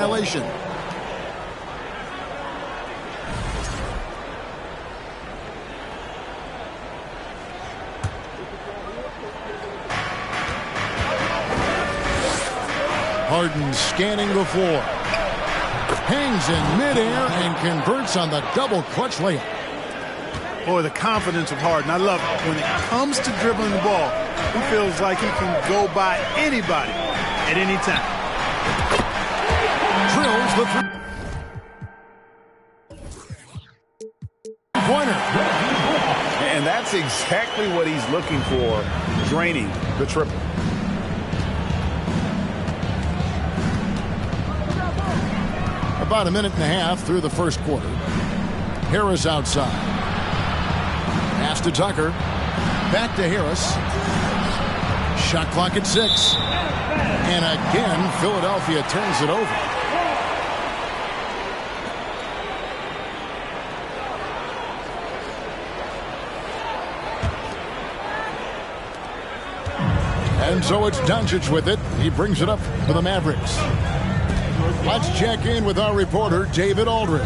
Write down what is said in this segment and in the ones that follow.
violation. Harden scanning the floor. Hangs in midair and converts on the double clutch layup. Boy, the confidence of Harden. I love it. When it comes to dribbling the ball, he feels like he can go by anybody at any time. Drills the three-pointer. And that's exactly what he's looking for, draining the triple. About a minute and a half through the first quarter. Harris outside. Pass to Tucker. Back to Harris. Shot clock at 6. And again, Philadelphia turns it over. And so it's Doncic with it. He brings it up for the Mavericks. Let's check in with our reporter, David Aldridge.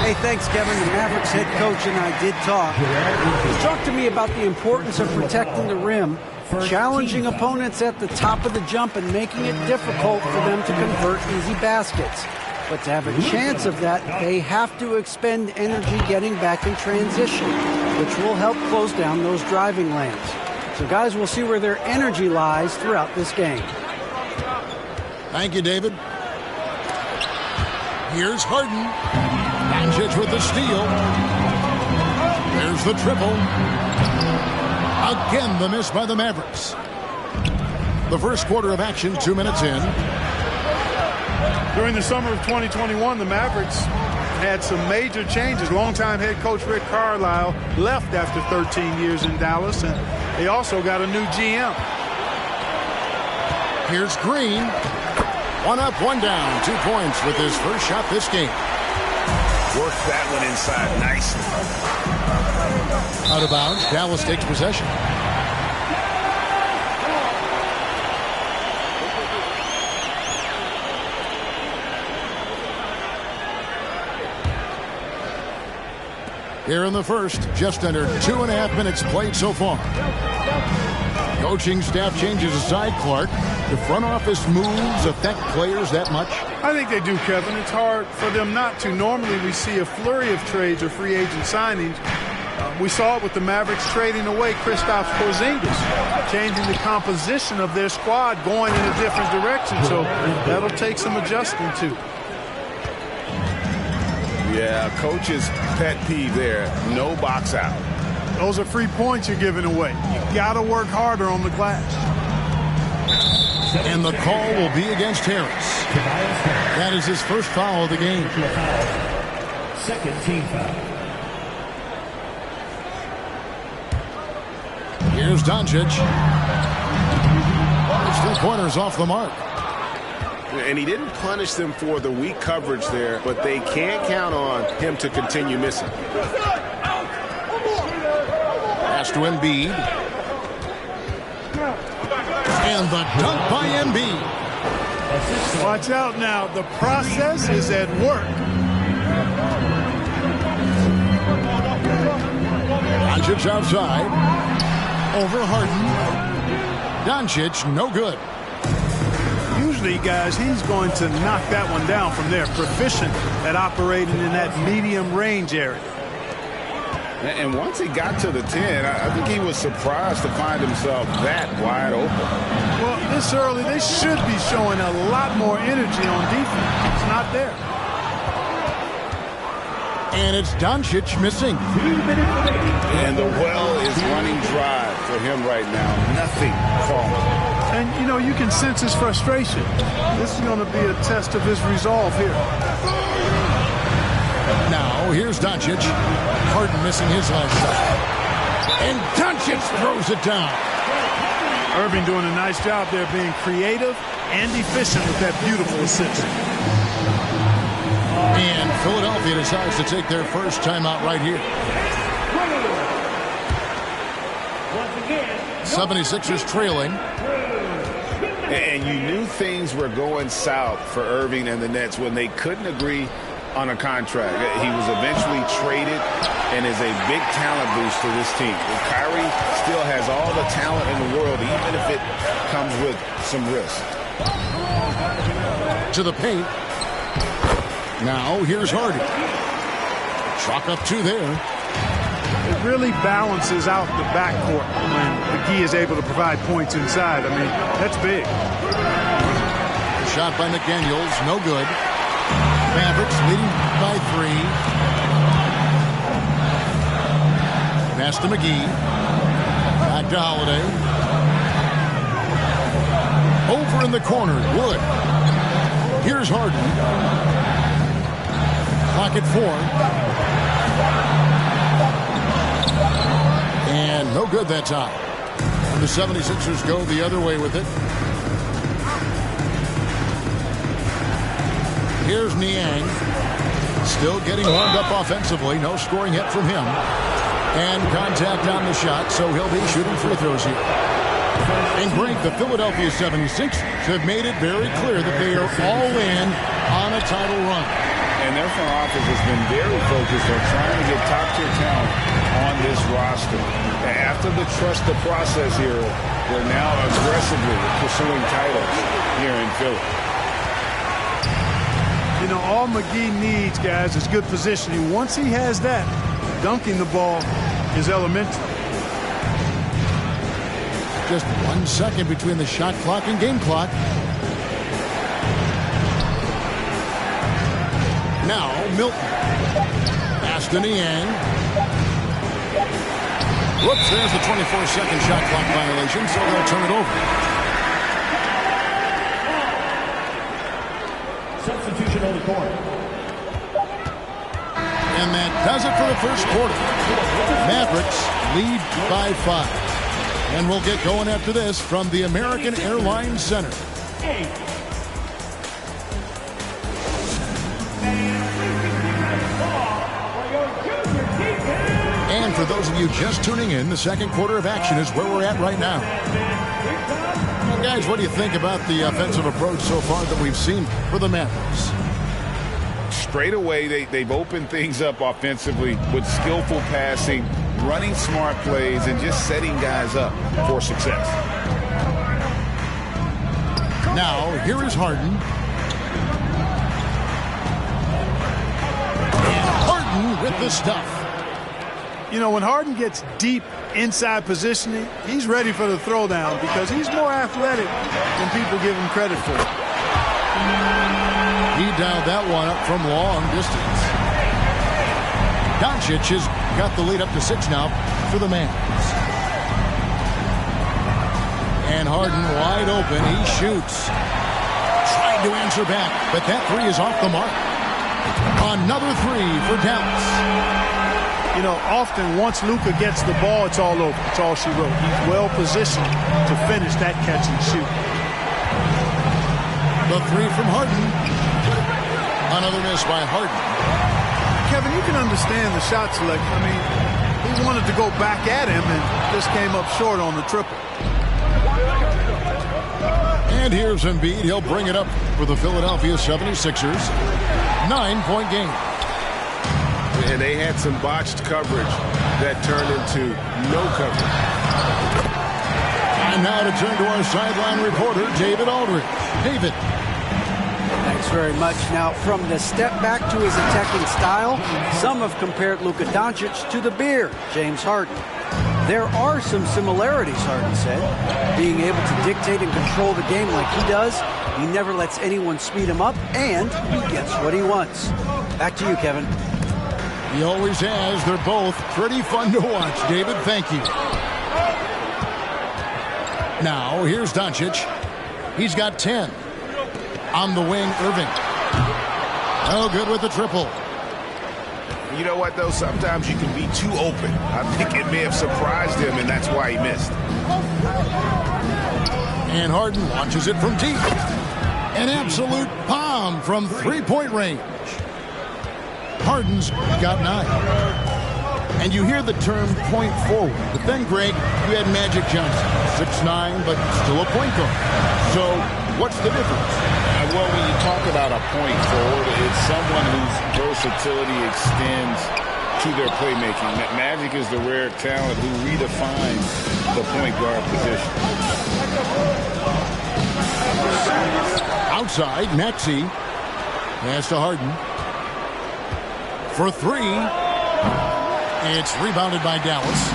Hey, thanks, Kevin. The Mavericks head coach and I did talk. He talked to me about the importance of protecting the rim, challenging opponents at the top of the jump, and making it difficult for them to convert easy baskets. But to have a chance of that, they have to expend energy getting back in transition, which will help close down those driving lanes. So, guys, we'll see where their energy lies throughout this game. Thank you, David. Here's Harden. Doncic with the steal. There's the triple. Again, the miss by the Mavericks. The first quarter of action, 2 minutes in. During the summer of 2021, the Mavericks had some major changes. Longtime head coach Rick Carlisle left after 13 years in Dallas, and they also got a new GM. Here's Green. One up, one down. 2 points with his first shot this game. Worked that one inside nicely. Out of bounds, Dallas takes possession. Here in the first, just under 2.5 minutes played so far. Coaching staff changes aside, Clark. The front office moves affect players that much? I think they do, Kevin. It's hard for them not to. Normally we see a flurry of trades or free agent signings. We saw it with the Mavericks trading away Kristaps Porzingis, changing the composition of their squad, going in a different direction. So that'll take some adjusting to. Yeah, coach's pet peeve there. No box out. Those are free points you're giving away. You got to work harder on the glass. And the call will be against Harris. That is his first foul of the game. Second team foul. Here's Doncic. His three-pointers off the mark. And he didn't punish them for the weak coverage there, but they can't count on him to continue missing. Pass to Embiid. And the dunk by Embiid. Watch out now. The process is at work. Doncic outside. Over Harden. Doncic, no good. Usually, guys, he's going to knock that one down from there. Proficient at operating in that medium range area. And once he got to the 10, I think he was surprised to find himself that wide open. Well, this early, they should be showing a lot more energy on defense. It's not there. And it's Doncic missing. And the well is running dry for him right now. Nothing falling. And, you know, you can sense his frustration. This is going to be a test of his resolve here. Now, here's Doncic. Harden missing his last shot. And Doncic throws it down. Irving doing a nice job there being creative and efficient with that beautiful assist. And Philadelphia decides to take their first timeout right here. 76ers trailing. And you knew things were going south for Irving and the Nets when they couldn't agree on a contract. He was eventually traded and is a big talent boost to this team. Kyrie still has all the talent in the world, even if it comes with some risk. To the paint. Now here's Harden. Chalk up 2 there. It really balances out the backcourt when McGee is able to provide points inside. I mean, that's big. The shot by McDaniels, no good. Mavericks leading by 3. Pass to McGee. Back to Holiday. Over in the corner, Wood. Here's Harden. Clock at 4. And no good that time. And the 76ers go the other way with it. Here's Niang. Still getting warmed up offensively. No scoring hit from him. And contact on the shot, so he'll be shooting free throws here. And Greg, the Philadelphia 76ers have made it very clear that they are all in on a title run. And their front office has been very focused on trying to get top-tier talent on this roster. After the trust the process here, they're now aggressively pursuing titles here in Philly. You know, all McGee needs, guys, is good positioning. Once he has that, dunking the ball is elementary. Just 1 second between the shot clock and game clock. Now, Milton. Pass to Niang. Whoops, there's the 24-second shot clock violation, so they'll turn it over. Substitution on the court. And that does it for the first quarter. Mavericks lead by 5. And we'll get going after this from the American Airlines Center. And for those of you just tuning in, the second quarter of action is where we're at right now. Well, guys, what do you think about the offensive approach so far that we've seen for the Mavericks? Straight away, they've opened things up offensively with skillful passing, running smart plays, and just setting guys up for success. Now, here is Harden. And Harden with the stuff. You know, when Harden gets deep inside positioning, he's ready for the throwdown because he's more athletic than people give him credit for. He dialed that one up from long distance. Doncic has got the lead up to 6 now for the Mavs. And Harden wide open. He shoots. Trying to answer back, but that 3 is off the mark. Another 3 for Dallas. You know, often once Luka gets the ball, it's all over. It's all she wrote. He's well positioned to finish that catch and shoot. The 3 from Harden. Another miss by Harden. Kevin, you can understand the shot selection. I mean, he wanted to go back at him and just came up short on the triple. And here's Embiid. He'll bring it up for the Philadelphia 76ers. 9-point game. And they had some botched coverage that turned into no coverage. And now to turn to our sideline reporter, David Aldridge. David. Thanks very much. Now, from the step back to his attacking style, some have compared Luka Doncic to the Bear, James Harden. There are some similarities, Harden said. Being able to dictate and control the game like he does, he never lets anyone speed him up, and he gets what he wants. Back to you, Kevin. He always has. They're both pretty fun to watch. David, thank you. Now, here's Doncic. He's got 10. On the wing, Irving. Oh, good with the triple. You know what, though? Sometimes you can be too open. I think it may have surprised him, and that's why he missed. And Harden launches it from deep. An absolute bomb from three-point range. Harden's got 9. And you hear the term point forward. But then, Greg, you had Magic Johnson, 6'9", but still a point guard. So what's the difference? Well, when you talk about a point forward, it's someone whose versatility extends to their playmaking. Magic is the rare talent who redefines the point guard position. Outside, Maxey pass to Harden for three. It's rebounded by Dallas,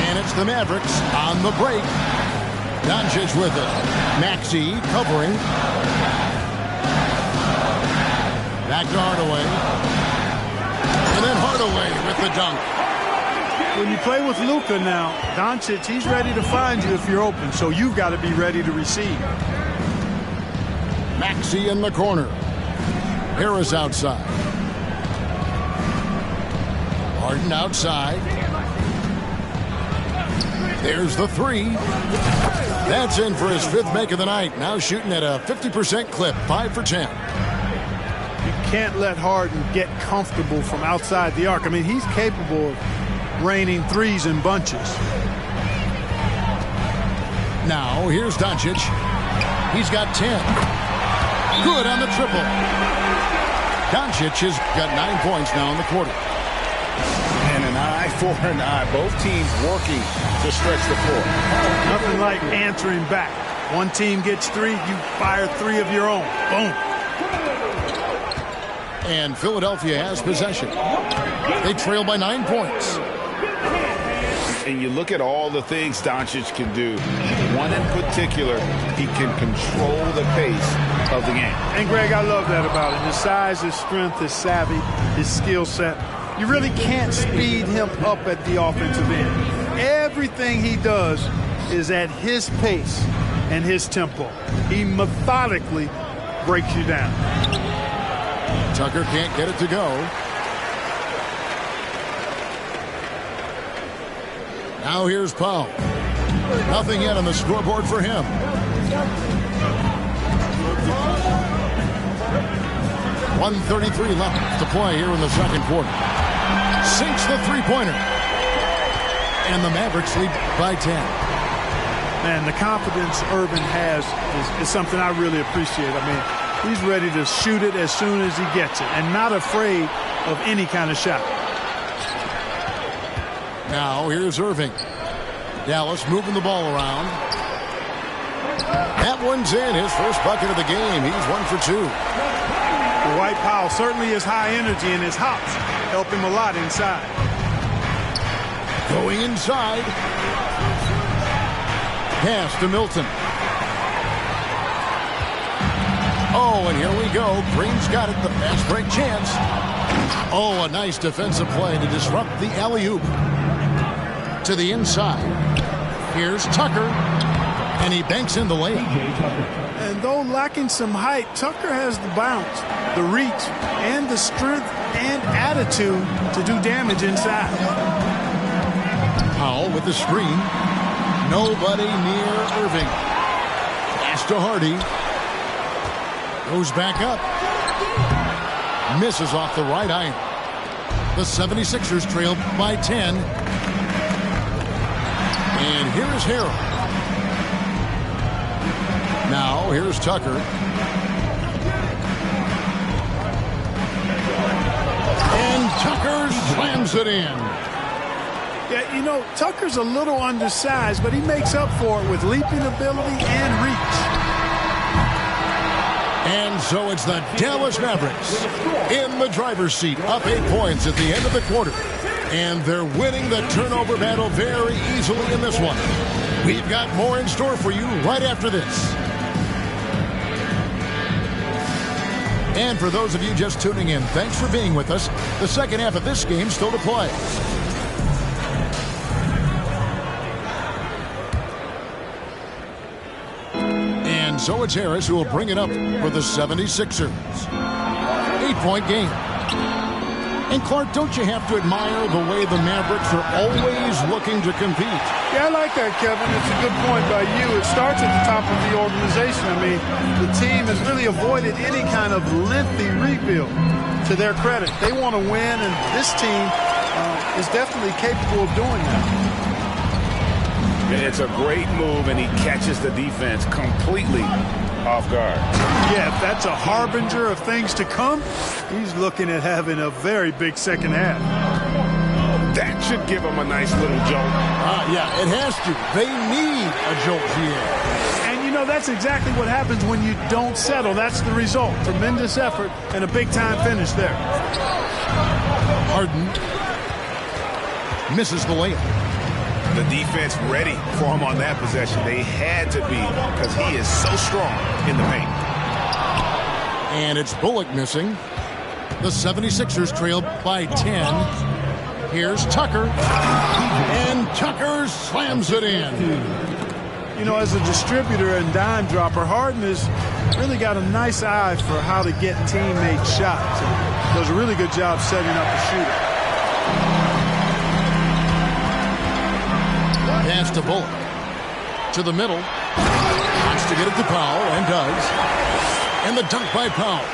and it's the Mavericks on the break. Doncic with it. Maxey covering. Back to Hardaway. And then Hardaway with the dunk. When you play with Luka now, Doncic, he's ready to find you if you're open, so you've got to be ready to receive. Maxey in the corner. Harris outside. Harden outside. There's the three. That's in for his fifth make of the night. Now shooting at a 50% clip, 5 for 10. You can't let Harden get comfortable from outside the arc. I mean, he's capable of raining threes in bunches. Now here's Doncic. He's got 10. Good on the triple. Doncic has got 9 points now in the quarter. And an eye for an eye. Both teams working to stretch the floor. Nothing like answering back. One team gets 3, you fire 3 of your own. Boom. And Philadelphia has possession. They trail by 9 points. And you look at all the things Doncic can do. One in particular, he can control the pace of the game. And, Greg, I love that about him. His size, his strength, his savvy, his skill set. You really can't speed him up at the offensive end. Everything he does is at his pace and his tempo. He methodically breaks you down. Tucker can't get it to go. Now here's Powell. Nothing yet on the scoreboard for him. .133 left to play here in the second quarter. Sinks the three-pointer. And the Mavericks lead by 10. Man, the confidence Irvin has is something I really appreciate. I mean, he's ready to shoot it as soon as he gets it and not afraid of any kind of shot. Now here's Irving. Dallas moving the ball around. That one's in. His first bucket of the game. He's 1 for 2. Dwight Powell certainly is high energy, and his hops help him a lot inside. Going inside. Pass to Milton. Oh, and here we go. Green's got it. The fast break chance. Oh, a nice defensive play to disrupt the alley-oop. To the inside. Here's Tucker. And he banks in the lane. And though lacking some height, Tucker has the bounce, the reach, and the strength and attitude to do damage inside. Powell with the screen. Nobody near Irving. Pass to Hardy. Goes back up. Misses off the right iron. The 76ers trail by 10. And here is Harrell. Now, here's Tucker. And Tucker slams it in. Yeah, you know, Tucker's a little undersized, but he makes up for it with leaping ability and reach. And so it's the Dallas Mavericks in the driver's seat, up 8 points at the end of the quarter. And they're winning the turnover battle very easily in this one. We've got more in store for you right after this. And for those of you just tuning in, thanks for being with us. The second half of this game still to play. And so it's Harris who will bring it up for the 76ers. 8-point game. And Clark, don't you have to admire the way the Mavericks are always looking to compete? Yeah, I like that, Kevin. It's a good point by you. It starts at the top of the organization. I mean, the team has really avoided any kind of lengthy rebuild. To their credit, they want to win, and this team is definitely capable of doing that. It's a great move, and he catches the defense completely off guard. Yeah, if that's a harbinger of things to come, he's looking at having a very big second half. That should give him a nice little jolt. Yeah, it has to. They need a jolt, GA. And, you know, that's exactly what happens when you don't settle. That's the result. Tremendous effort and a big-time finish there. Harden misses the layup. The defense ready for him on that possession. They had to be because he is so strong in the paint. And it's Bullock missing. The 76ers trail by 10. Here's Tucker. And Tucker slams it in. You know, as a distributor and dime dropper, Harden has really got a nice eye for how to get teammate shots. And does a really good job setting up a shooter. Pass to Bullock. To the middle. Wants to get it to Powell, and does. And the dunk by Powell.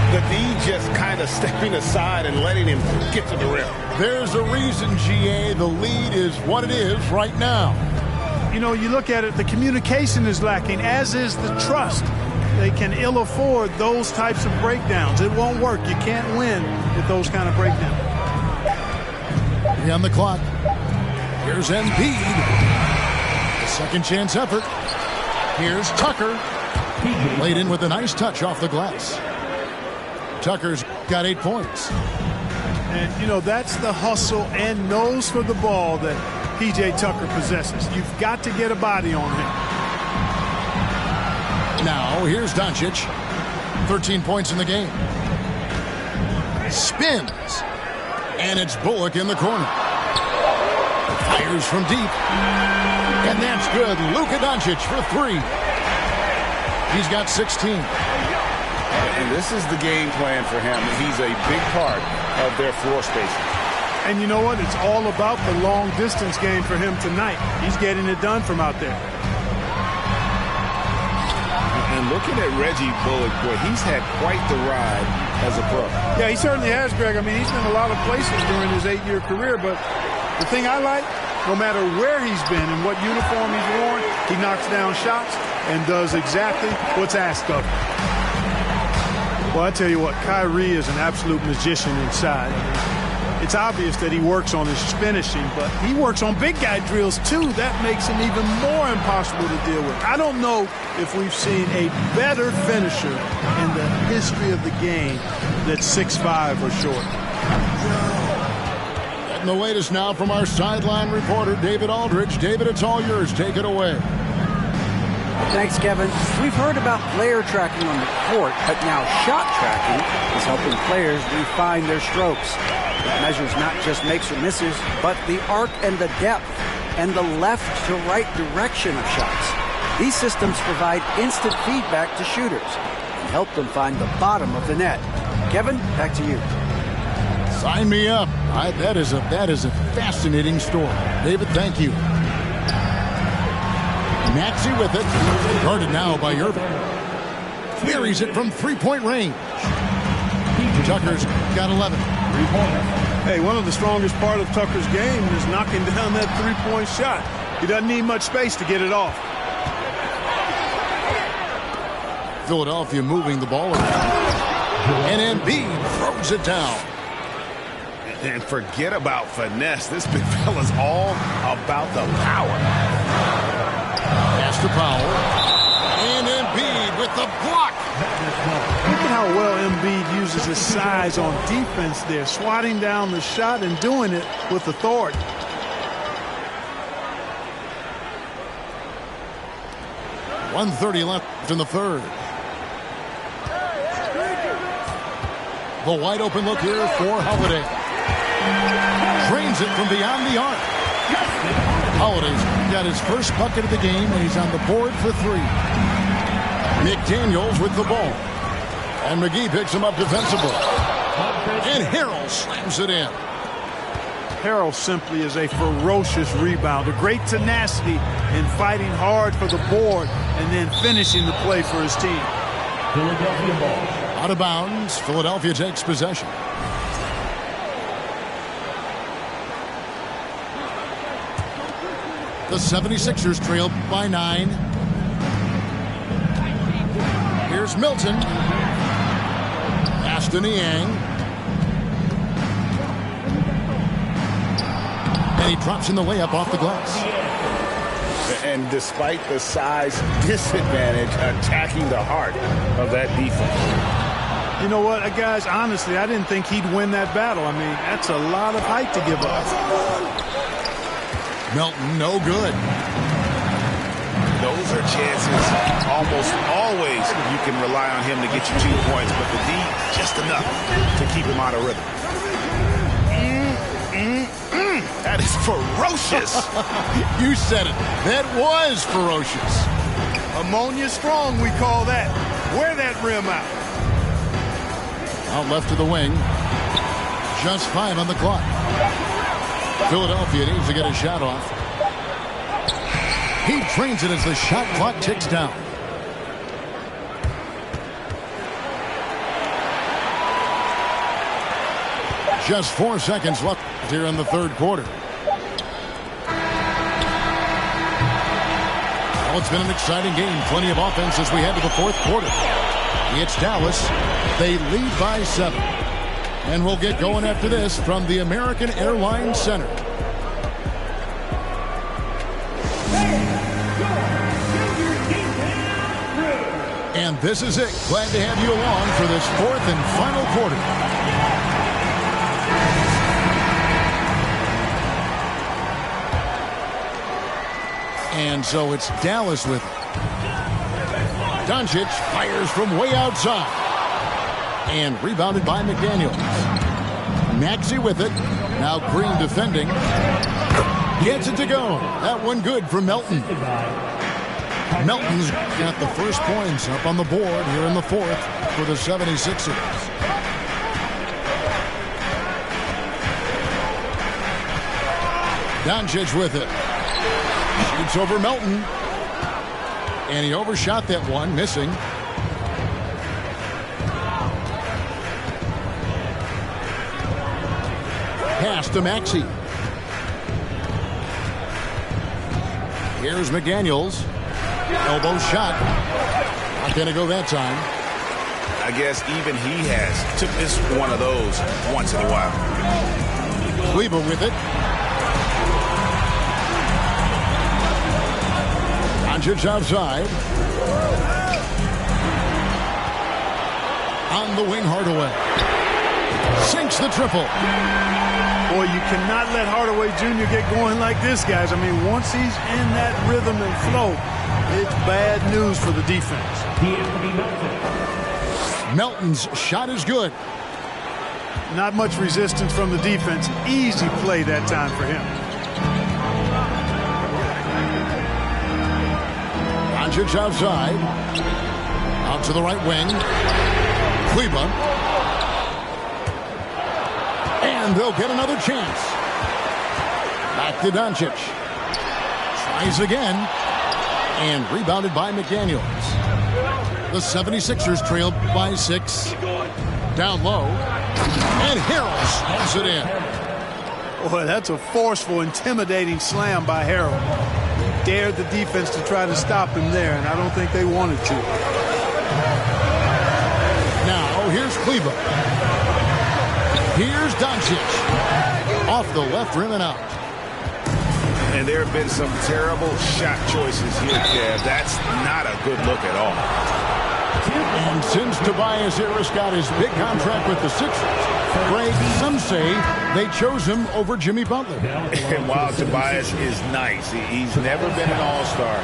The D just kind of stepping aside and letting him get to the rim. There's a reason, GA. The lead is what it is right now. You know, you look at it, the communication is lacking, as is the trust. They can ill afford those types of breakdowns. It won't work. You can't win with those kind of breakdowns. 3 on the clock. Here's Embiid. The second chance effort. Here's Tucker. Laid in with a nice touch off the glass. Tucker's got 8 points. And, you know, that's the hustle and nose for the ball that P.J. Tucker possesses. You've got to get a body on him. Now, here's Doncic. 13 points in the game. Spins. And it's Bullock in the corner. Fires from deep. And that's good. Luka Doncic for 3. He's got 16. And this is the game plan for him. He's a big part of their floor spacing. And you know what? It's all about the long distance game for him tonight. He's getting it done from out there. And looking at Reggie Bullock, boy, he's had quite the ride as a pro. Yeah, he certainly has, Greg. I mean, he's been a lot of places during his 8-year career, but the thing I like, no matter where he's been and what uniform he's worn, he knocks down shots and does exactly what's asked of him. Well, I tell you what, Kyrie is an absolute magician inside. It's obvious that he works on his finishing, but he works on big guy drills too. That makes him even more impossible to deal with. I don't know if we've seen a better finisher in the history of the game that's 6'5" or short. And the latest now from our sideline reporter, David Aldridge. David, it's all yours. Take it away. Thanks, Kevin. We've heard about player tracking on the court, but now shot tracking is helping players refine their strokes. It measures not just makes or misses, but the arc and the depth and the left to right direction of shots. These systems provide instant feedback to shooters and help them find the bottom of the net. Kevin, back to you. Sign me up. That is a fascinating story. David, thank you. Maxey with it. Guarded now by Irving. Buries it from three-point range. Tucker's got 11. Hey, one of the strongest part of Tucker's game is knocking down that three-point shot. He doesn't need much space to get it off. Philadelphia moving the ball around. And Embiid throws it down. And forget about finesse. This big fella's all about the power. Pass to Powell. And Embiid with the block. Look at how well Embiid uses his size on defense there, swatting down the shot and doing it with authority. .130 left in the third. The wide open look here for Holiday. Drains it from beyond the arc. Holiday's got his first bucket of the game, and he's on the board for 3. McDaniels with the ball. And McGee picks him up defensively. And Harrell slams it in. Harrell simply is a ferocious rebounder. Great tenacity in fighting hard for the board and then finishing the play for his team. Philadelphia ball. Out of bounds. Philadelphia takes possession. The 76ers trail by 9. Here's Milton. Pass to Niang. And he drops in the layup off the glass. And despite the size disadvantage, attacking the heart of that defense. You know what, guys, honestly, I didn't think he'd win that battle. I mean, that's a lot of height to give up. Melton, no good. Those are chances almost always you can rely on him to get you 2 points, but the D, just enough to keep him out of rhythm. That is ferocious. You said it. That was ferocious. Ammonia strong, we call that. Wear that rim out. Out left to the wing. Just 5 on the clock. Philadelphia needs to get a shot off. He trains it as the shot clock ticks down. Just 4 seconds left here in the third quarter. Well, it's been an exciting game. Plenty of offense as we head to the fourth quarter. It's Dallas. They lead by 7. And we'll get going after this from the American Airlines Center. And this is it. Glad to have you along for this fourth and final quarter. And so it's Dallas with it. Doncic fires from way outside. And rebounded by McDaniels. Maxey with it. Now Green defending. Gets it to go. That one good for Melton. Melton's got the first points up on the board here in the fourth for the 76ers. Doncic with it. Shoots over Melton. And he overshot that one, missing. Pass to Maxey. Here's McDaniels. Elbow shot. Not going to go that time. I guess even he took this one of those once in a while. Kleber with it. Doncic outside. On the wing, Hardaway. Sinks the triple. Boy, you cannot let Hardaway Jr. get going like this, guys. I mean, once he's in that rhythm and flow, it's bad news for the defense. Melton's shot is good. Not much resistance from the defense. Easy play that time for him. Doncic outside. Out to the right wing. Kleber. And they'll get another chance. Back to Doncic. Tries again. And rebounded by McDaniels. The 76ers trail by 6. Down low. And Harrell slams it in. Boy, that's a forceful, intimidating slam by Harrell. Dared the defense to try to stop him there, and I don't think they wanted to. Now, here's Kleber. Here's Doncic. Off the left rim and out. And there have been some terrible shot choices here, Kev. That's not a good look at all. And since Tobias Harris got his big contract with the Sixers, Greg, some say they chose him over Jimmy Butler. And while Tobias is nice, he's never been an all-star.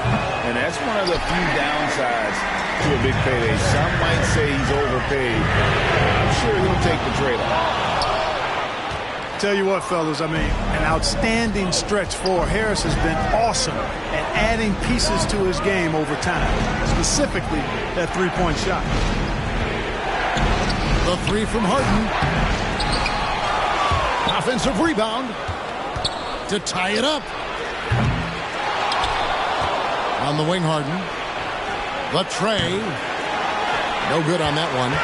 And that's one of the few downsides to a big payday. Some might say he's overpaid. I'm sure he'll take the trade-off. Tell you what, fellas, I mean, an outstanding stretch for Harris has been awesome at adding pieces to his game over time, specifically that three-point shot. The three from Harden. Offensive rebound to tie it up. On the wing, Harden. The tray. No good on that one.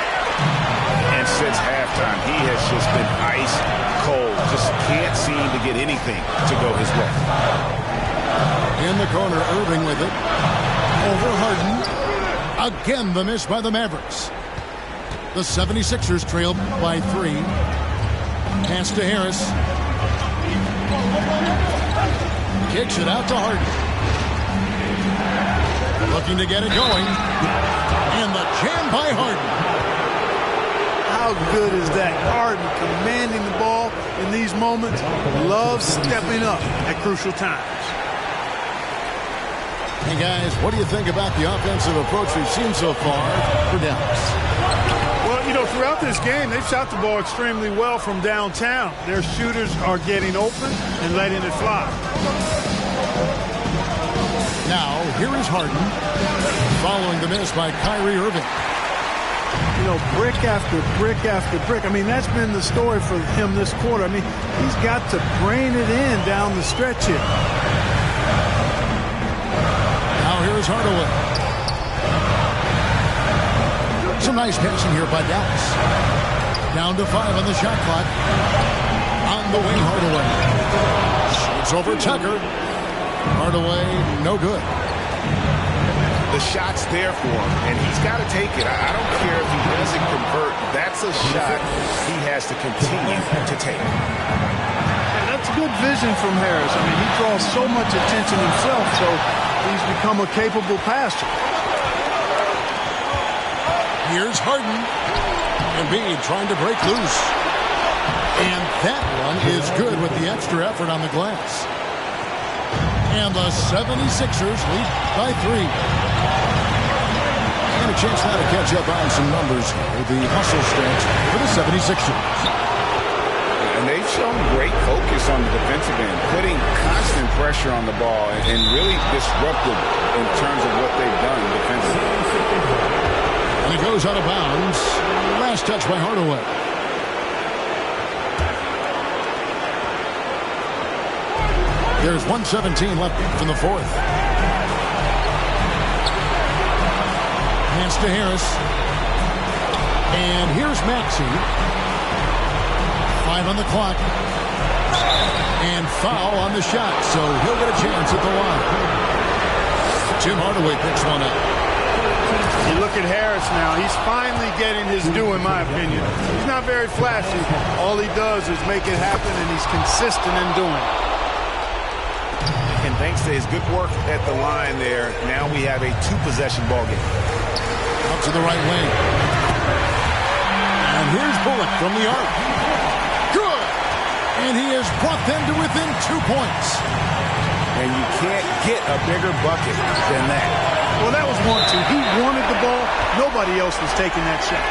And since halftime, he has just been ice cold. Just can't seem to get anything to go his way. In the corner, Irving with it. Over Harden. Again, the miss by the Mavericks. The 76ers trail by 3. Pass to Harris. Kicks it out to Harden. Looking to get it going. And the jam by Harden. How good is that? Harden commanding the ball in these moments. Loves stepping up at crucial times. Hey, guys, what do you think about the offensive approach we've seen so far for Dallas? Well, you know, throughout this game, they've shot the ball extremely well from downtown. Their shooters are getting open and letting it fly. Now, here is Harden, following the miss by Kyrie Irving. You know, brick after brick after brick. I mean, that's been the story for him this quarter. I mean, he's got to brain it in down the stretch here. Now here's Hardaway. Some nice passing here by Dallas. Down to 5 on the shot clock. On the wing, Hardaway. Shoots over Tucker. Hardaway, no good. The shot's there for him, and he's got to take it. I don't care if he doesn't convert. That's a shot he has to continue to take. And that's good vision from Harris. I mean, he draws so much attention himself, so he's become a capable passer. Here's Harden. Embiid trying to break loose. And that one is good with the extra effort on the glass. And the 76ers lead by 3. And a chance now to catch up on some numbers here. The hustle stats for the 76ers. And they've shown great focus on the defensive end, putting constant pressure on the ball and really disruptive in terms of what they've done defensively. And he goes out of bounds. Last touch by Hardaway. There's 1:17 left from the fourth. Pass to Harris. And here's Maxey. 5 on the clock. And foul on the shot, so he'll get a chance at the line. Tim Hardaway picks one up. You look at Harris now. He's finally getting his due, in my opinion. He's not very flashy. All he does is make it happen, and he's consistent in doing it. And thanks to his good work at the line there, now we have a 2-possession ball game. Up to the right wing. And here's Bullock from the arc. Good! And he has brought them to within 2 points. And you can't get a bigger bucket than that. Well, that was 1-2. He wanted the ball. Nobody else was taking that shot.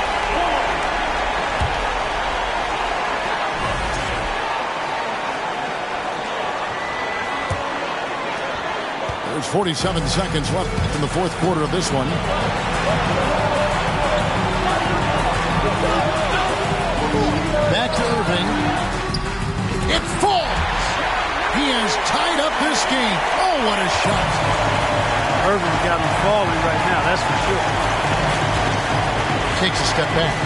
There's 47 seconds left in the fourth quarter of this one. Back to Irving. It falls. He has tied up this game. Oh, what a shot. Irving's got him falling right now, that's for sure. Takes a step back.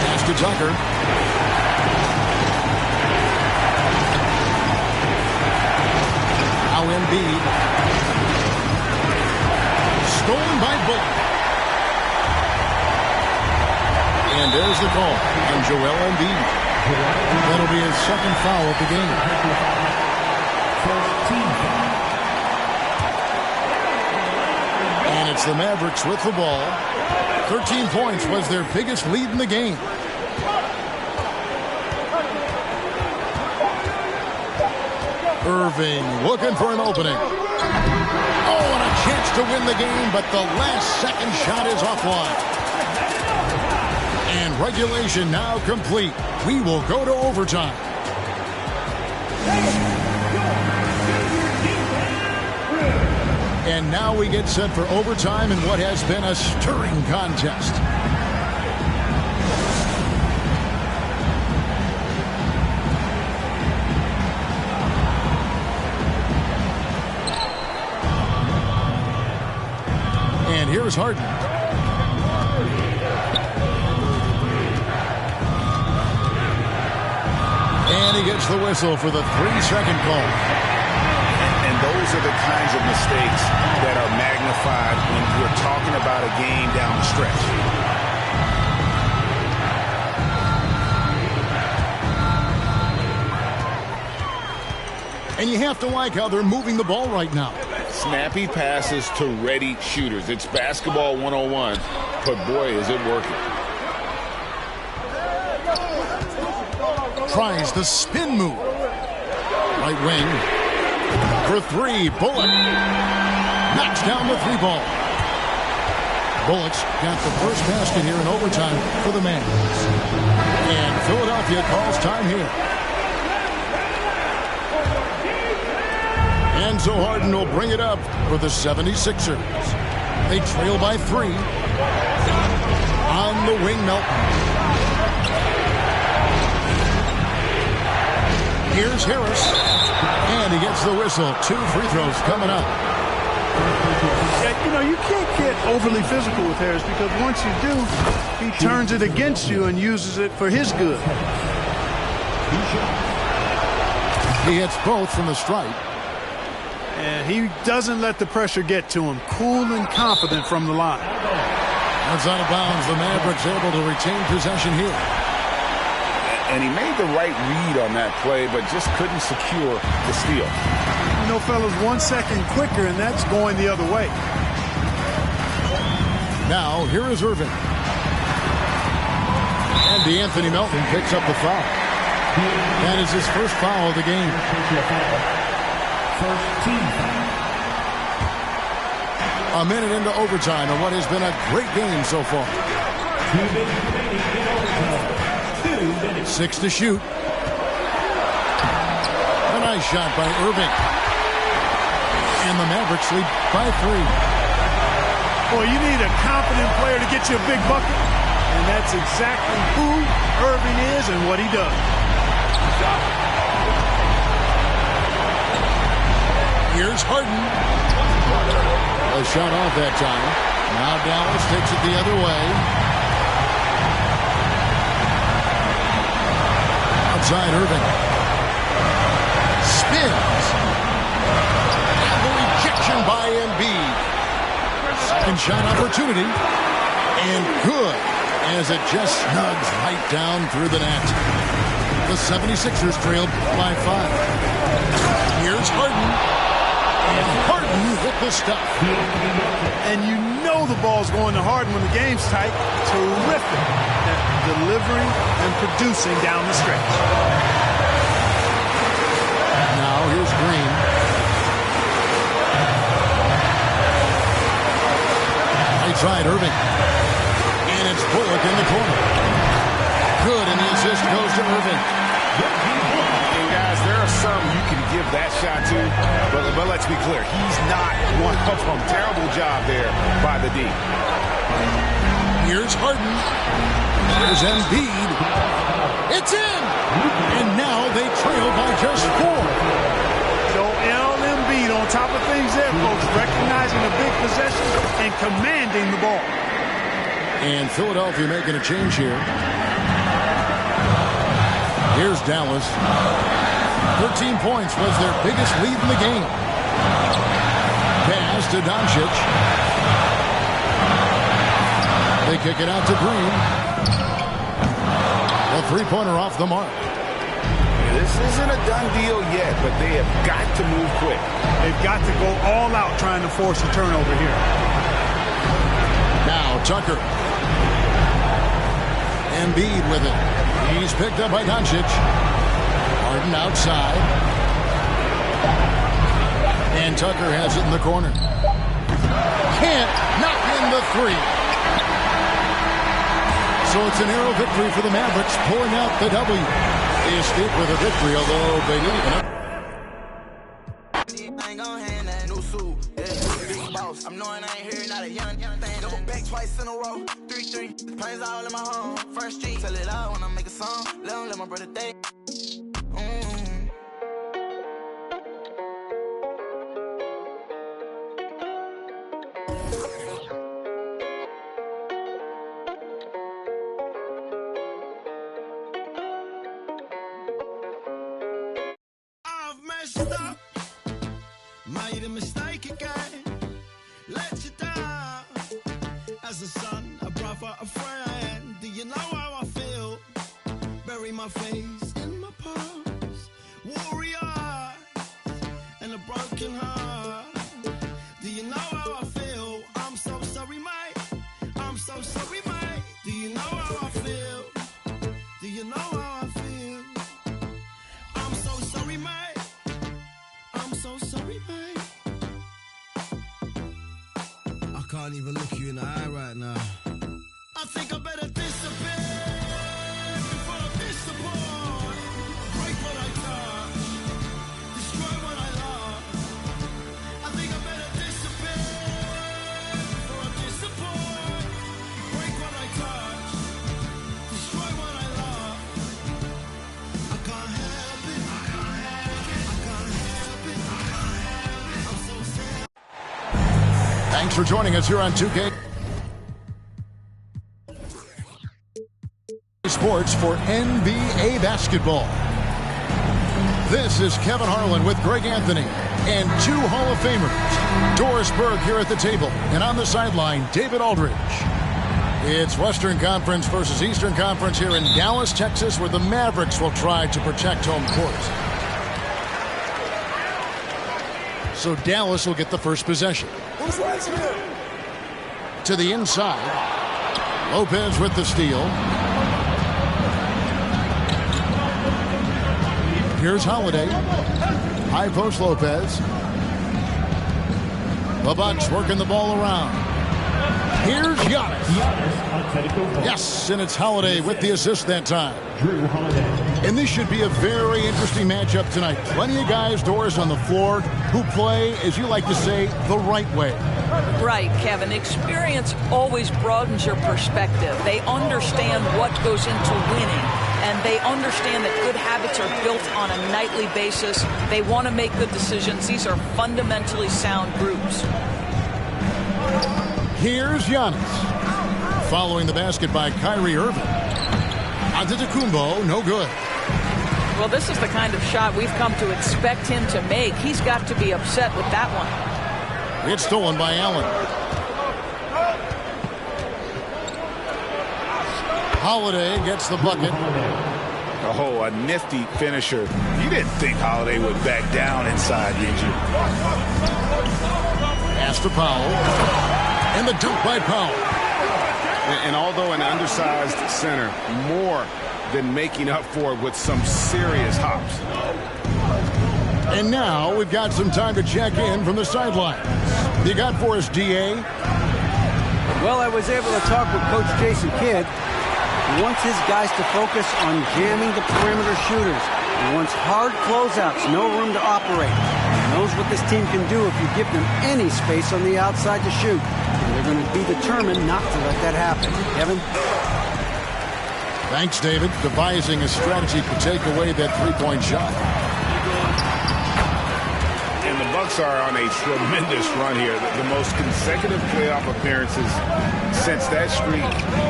Pass to Tucker. Now Embiid. Stolen by Bullock. And there's the call on Joel Embiid. That'll be his second foul of the game. And it's the Mavericks with the ball. 13 points was their biggest lead in the game. Irving looking for an opening. Oh, and a chance to win the game, but the last second shot is offline. And regulation now complete. We will go to overtime. And now we get set for overtime in what has been a stirring contest. And here's Harden. And he gets the whistle for the 3-second call. And those are the kinds of mistakes that are magnified when we're talking about a game down the stretch. And you have to like how they're moving the ball right now. Snappy passes to ready shooters. It's basketball 101, but boy, is it working. Tries the spin move. Right wing. For three, Bullock. Knocks down the three ball. Bullock's got the first basket here in overtime for the Mavs. And Philadelphia calls time here. Enzo Harden will bring it up for the 76ers. They trail by 3. On the wing, Melton. Here's Harris. And he gets the whistle. 2 free throws coming up. Yeah, you know, you can't get overly physical with Harris because once you do, he turns it against you and uses it for his good. He hits both from the stripe. And he doesn't let the pressure get to him. Cool and confident from the line. That's out of bounds. The Mavericks able to retain possession here. And he made the right read on that play, but just couldn't secure the steal. You know, fellas, 1 second quicker, and that's going the other way. Now, here is Irving. And DeAnthony Melton picks up the foul. That is his first foul of the game. First team foul. A minute into overtime and what has been a great game so far. 2 minutes remaining in overtime. 2 minutes. 6 to shoot. A nice shot by Irving. And the Mavericks lead by 3. Boy, you need a confident player to get you a big bucket. And that's exactly who Irving is and what he does. Here's Harden. A shot off that time. Now Dallas takes it the other way. Outside Irving. Spins. And the rejection by Embiid. Second shot opportunity. And good as it just snugs right down through the net. The 76ers trailed by 5. Here's Harden. And Harden hit the stuff. And you know the ball's going to Harden when the game's tight. Terrific at delivering and producing down the stretch. Now here's Green. Right side Irving. And it's Bullock in the corner. Good, and the assist goes to Irving. And guys, there are some you can give that shot to, but let's be clear, he's not one of them. Terrible job there by the D. Here's Harden. Here's Embiid. It's in! And now they trail by just 4. Joel Embiid on top of things there, folks, recognizing a big possession and commanding the ball. And Philadelphia making a change here. Here's Dallas. 13 points was their biggest lead in the game. Pass to Doncic. They kick it out to Green. A three-pointer off the mark. This isn't a done deal yet, but they have got to move quick. They've got to go all out trying to force a turnover here. Now Tucker. Embiid with it. He's picked up by Doncic. Harden outside. And Tucker has it in the corner. Can't knock in the 3. So it's a narrow victory for the Mavericks, pulling out the W. They escape with a victory, although they didn't even... I'm knowing I ain't here, not a young thing. Double back twice in a row, 3-3. Planes all in my home, First Street. Tell it out when I make a song. Let my brother think. I've messed up my face, in my pulse. Warrior and a broken heart. Do you know how I feel? I'm so sorry, mate. I'm so sorry, mate. Do you know how I feel? Do you know how I feel? I'm so sorry, mate. I'm so sorry, mate. I can't even look you in the eye right now. I think I better disappear before I disappoint. Break what I touch, destroy what I love. I think I better disappear before I disappoint. Break what I touch, destroy what I love. I can't help it, I can't help it, I can't help it, I can't help it. I'm so sad. Thanks for joining us here on 2K Sports for NBA basketball. This is Kevin Harlan with Greg Anthony and two Hall of Famers. Doris Burke here at the table, and on the sideline, David Aldridge. It's Western Conference versus Eastern Conference here in Dallas, Texas, where the Mavericks will try to protect home court. So Dallas will get the first possession. Who's right here? To the inside. Lopez with the steal. Here's Holiday. High post Lopez. The Bucks working the ball around. Here's Giannis. Yes, and it's Holiday with the assist that time. And this should be a very interesting matchup tonight. Plenty of guys, Doris, on the floor who play, as you like to say, the right way. Right, Kevin. Experience always broadens your perspective. They understand what goes into winning, and they understand that good habits are built on a nightly basis. They want to make good decisions. These are fundamentally sound groups. Here's Giannis. Following the basket by Kyrie Irving. Antetokounmpo, no good. Well, this is the kind of shot we've come to expect him to make. He's got to be upset with that one. It's stolen by Allen. Holiday gets the bucket. Oh, a nifty finisher. You didn't think Holiday would back down inside, did you? Pass to Powell. And the dunk by Powell. And although an undersized center, more than making up for it with some serious hops. And now we've got some time to check in from the sideline. You got for us, D.A.? Well, I was able to talk with Coach Jason Kidd. He wants his guys to focus on jamming the perimeter shooters. He wants hard closeouts, no room to operate. He knows what this team can do if you give them any space on the outside to shoot. And they're going to be determined not to let that happen. Kevin? Thanks, David. Devising a strategy to take away that three-point shot. And the Bucks are on a tremendous run here. The most consecutive playoff appearances since that streak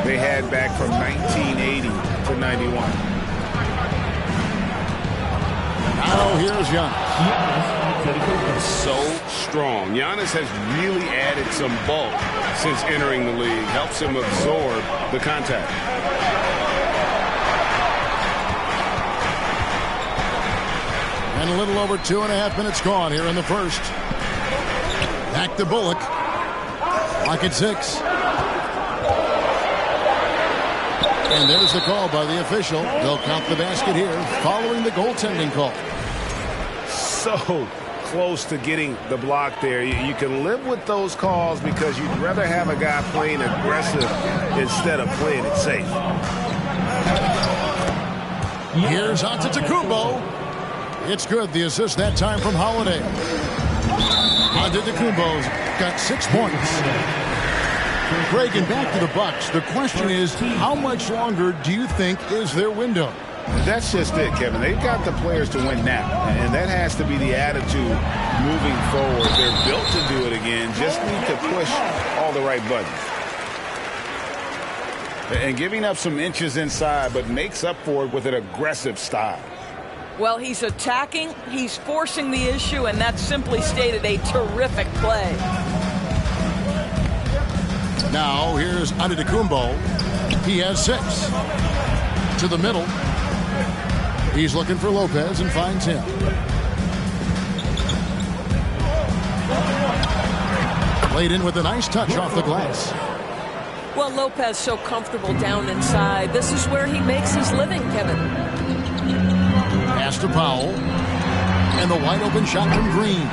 they had back from 1980 to 91. Now here's Giannis. So strong. Giannis has really added some bulk since entering the league. Helps him absorb the contact. And a little over 2.5 minutes gone here in the first. Back to Bullock. Lock at 6. And there's the call by the official. They'll count the basket here following the goaltending call. So close to getting the block there. You can live with those calls because you'd rather have a guy playing aggressive instead of playing it safe. Here's Antetokounmpo. It's good. The assist that time from Holiday. Antetokounmpo's got 6 points. Greg, and back to the Bucks. The question is, how much longer do you think is their window? That's just it, Kevin. They've got the players to win now, and that has to be the attitude moving forward. They're built to do it again. Just need to push all the right buttons. And giving up some inches inside, but makes up for it with an aggressive style. Well, he's attacking, he's forcing the issue, and that's simply stated a terrific play. Now, here's Antetokounmpo. He has 6. To the middle. He's looking for Lopez and finds him. Played in with a nice touch off the glass. Well, Lopez so comfortable down inside. This is where he makes his living, Kevin. Pass to Powell. And the wide open shot from Green.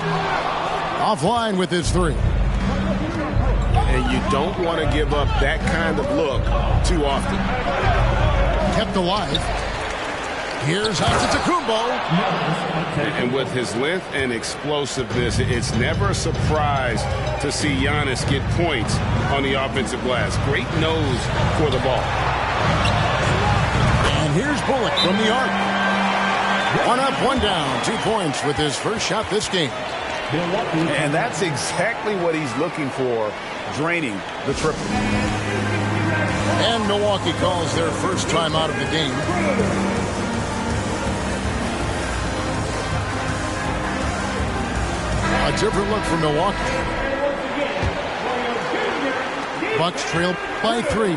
Offline with his three. And you don't want to give up that kind of look too often. Kept alive. Here's Antetokounmpo. And with his length and explosiveness, it's never a surprise to see Giannis get points on the offensive glass. Great nose for the ball. And here's Bullock from the arc. 1 up, 1 down. 2 points with his first shot this game. And that's exactly what he's looking for, draining the triple. And Milwaukee calls their first time out of the game. A different look for Milwaukee. Bucks trail by 3.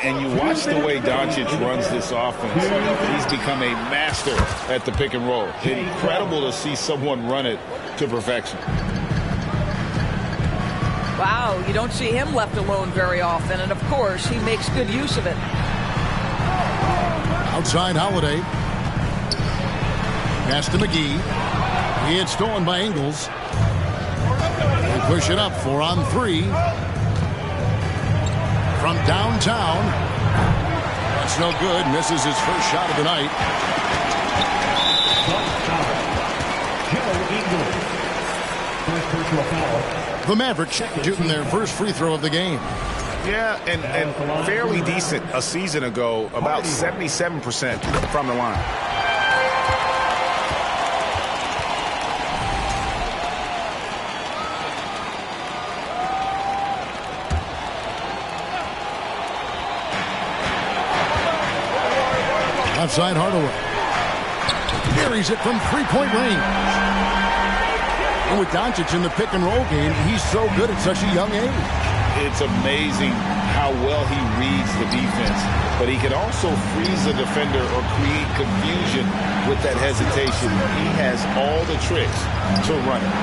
And you watch the way Doncic runs this offense. He's become a master at the pick and roll. Incredible to see someone run it to perfection. Wow, you don't see him left alone very often, and of course, he makes good use of it. Outside Holiday. Pass to McGee. He had stolen by Ingles. They push it up 4 on 3. From downtown. That's no good. Misses his first shot of the night. The Mavericks shooting their first free throw of the game. Yeah, and fairly decent a season ago, about 77% from the line. Outside Hardaway. Carries it from 3-point range. And with Doncic in the pick and roll game, he's so good at such a young age. It's amazing how well he reads the defense, but he can also freeze a defender or create confusion with that hesitation. He has all the tricks to run it.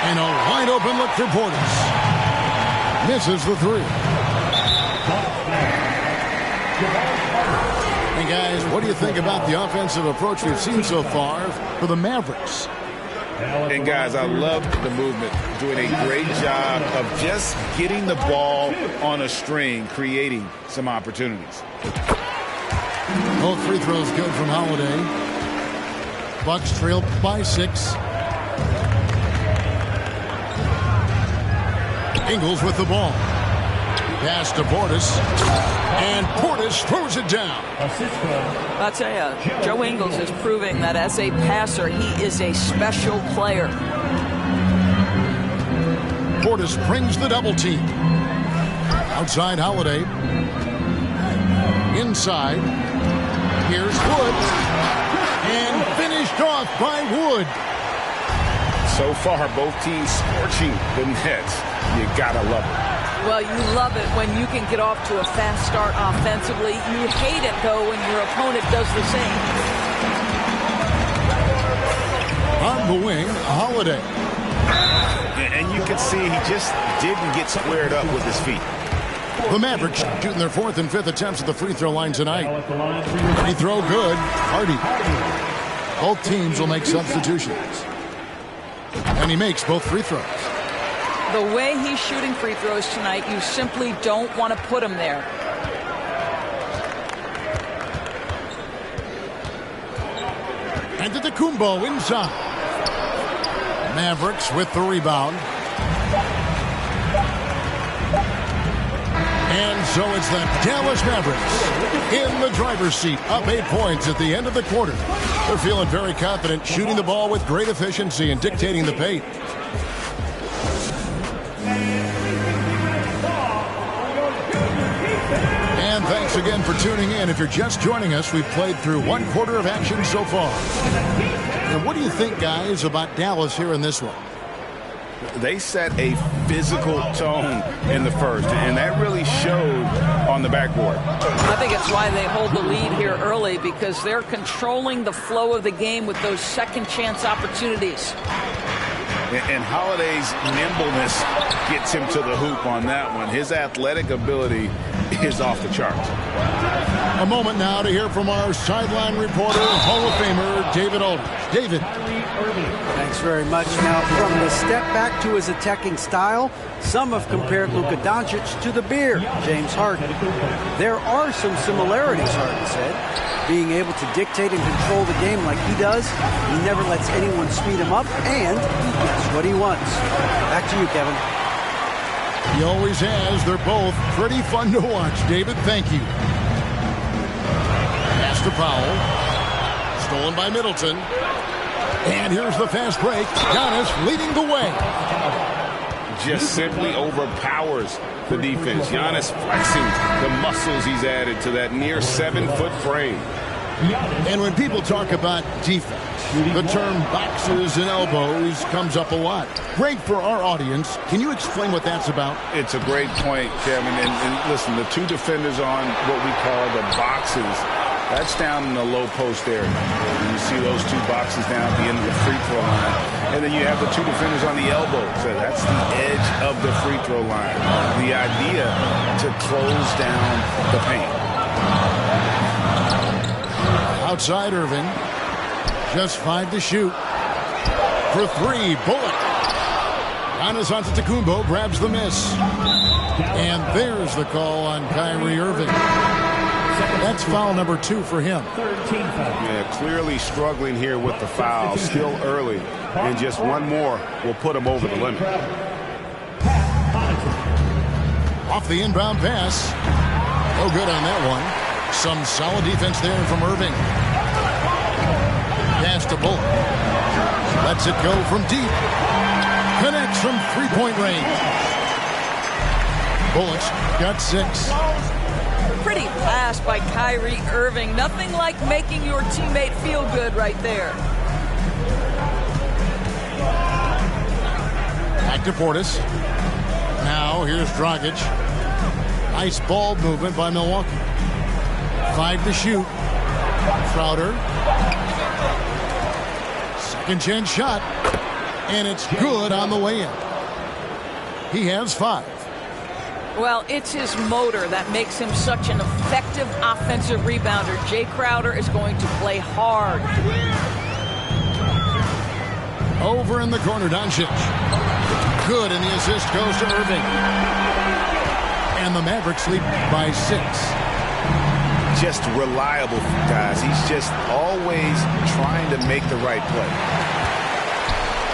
And a wide open look for Portis. Misses the 3. Hey guys, what do you think about the offensive approach we've seen so far for the Mavericks? And guys, I love the movement. Doing a great job of just getting the ball on a string, creating some opportunities. Both free throws good from Holiday. Bucks trail by 6. Ingles with the ball. Pass to Portis. And Portis throws it down. I'll tell you, Joe Ingles is proving that as a passer, he is a special player. Portis brings the double team. Outside Holiday. Inside. Here's Wood. And finished off by Wood. So far, both teams scorching the Nets. You gotta love it. Well, you love it when you can get off to a fast start offensively. You hate it, though, when your opponent does the same. On the wing, Holiday. And you can see he just didn't get squared up with his feet. The Mavericks shooting their 4th and 5th attempts at the free throw line tonight. Free throw good. Hardy. Both teams will make substitutions. And he makes both free throws. The way he's shooting free throws tonight, you simply don't want to put him there. Antetokounmpo inside. Mavericks with the rebound. And so it's the Dallas Mavericks in the driver's seat, up 8 points at the end of the quarter. They're feeling very confident, shooting the ball with great efficiency and dictating the pace. And thanks again for tuning in. If you're just joining us, we've played through 1 quarter of action so far. And what do you think, guys, about Dallas here in this one? They set a physical tone in the first, and that really showed on the backboard. I think it's why they hold the lead here early, because they're controlling the flow of the game with those second chance opportunities. And Holiday's nimbleness gets him to the hoop on that one. His athletic ability is off the charts. A moment now to hear from our sideline reporter, Hall of Famer David Aldridge. David. Thanks very much. Now, from the step back to his attacking style, some have compared Luka Doncic to the Bear, James Harden. There are some similarities, Harden said. Being able to dictate and control the game like he does, he never lets anyone speed him up, and he gets what he wants. Back to you, Kevin. He always has. They're both pretty fun to watch. David, thank you. Pass to Powell. Stolen by Middleton. And here's the fast break. Giannis leading the way. Just simply overpowers the defense. Giannis flexing the muscles he's added to that near 7-foot frame. And when people talk about defense, the term boxes and elbows comes up a lot. Great for our audience. Can you explain what that's about? It's a great point, Kevin. And listen, the two defenders on what we call the boxes, that's down in the low post area. You see those two boxes down at the end of the free throw line. And then you have the two defenders on the elbow. So that's the edge of the free throw line. The idea to close down the paint. Outside Irving. Just 5 to shoot. For 3, Bullock. Giannis Antetokounmpo grabs the miss. And there's the call on Kyrie Irving. That's foul number 2 for him. Yeah, clearly struggling here with the foul. Still early. And just one more will put him over the limit. Off the inbound pass. No good on that one. Some solid defense there from Irving. Pass to Bullock. Lets it go from deep. Connects from three-point range. Bullock's got 6. Pretty pass by Kyrie Irving. Nothing like making your teammate feel good right there. Back to Portis. Now here's Dragic. Nice ball movement by Milwaukee. 5 to shoot. Crowder. Second chance shot. And it's good on the way in. He has 5. Well, it's his motor that makes him such an effective offensive rebounder. Jay Crowder is going to play hard. Over in the corner, Doncic. Good, and the assist goes to Irving. And the Mavericks lead by 6. Just reliable, guys. He's just always trying to make the right play.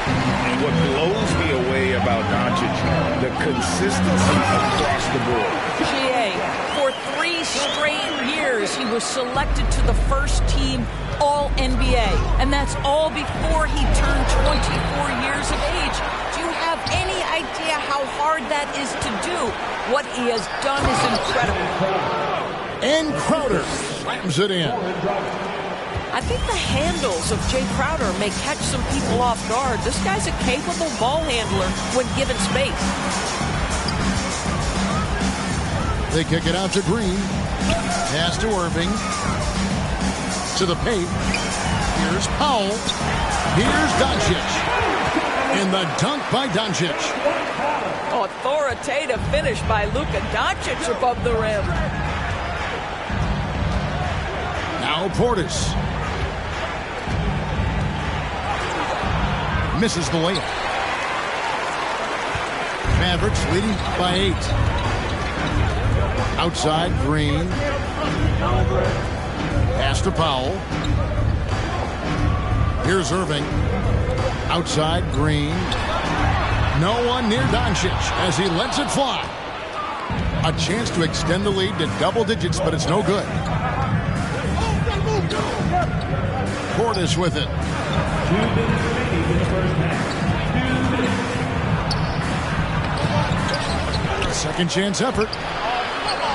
And what blows me away about Doncic, the consistency across the board. GA, for 3 straight years, he was selected to the first team All-NBA. And that's all before he turned 24 years of age. Do you have any idea how hard that is to do? What he has done is incredible. And Crowder slams it in. I think the handles of Jay Crowder may catch some people off guard. This guy's a capable ball handler when given space. They kick it out to Green. Pass to Irving. To the paint. Here's Powell. Here's Doncic. And the dunk by Doncic. Authoritative finish by Luka Doncic above the rim. Now Portis. Misses the layup. Mavericks leading by 8. Outside, Green. Pass to Powell. Here's Irving. Outside, Green. No one near Doncic as he lets it fly. A chance to extend the lead to double digits, but it's no good. Portis with it. 2 minutes remaining in the first half. Second chance effort.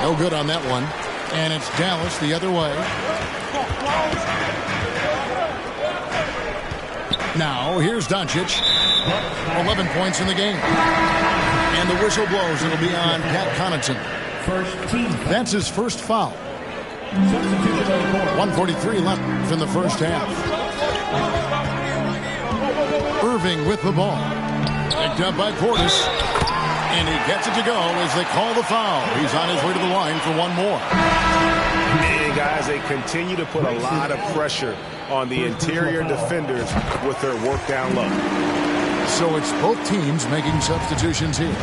No good on that one. And it's Dallas the other way. Now, here's Doncic. 11 points in the game. And the whistle blows. It'll be on Pat Connaughton. That's his first foul. 1:43 left in the first half. Irving with the ball. Picked up by Portis. And he gets it to go as they call the foul. He's on his way to the line for one more. And guys, they continue to put a lot of pressure on the interior defenders with their work down low. So it's both teams making substitutions here.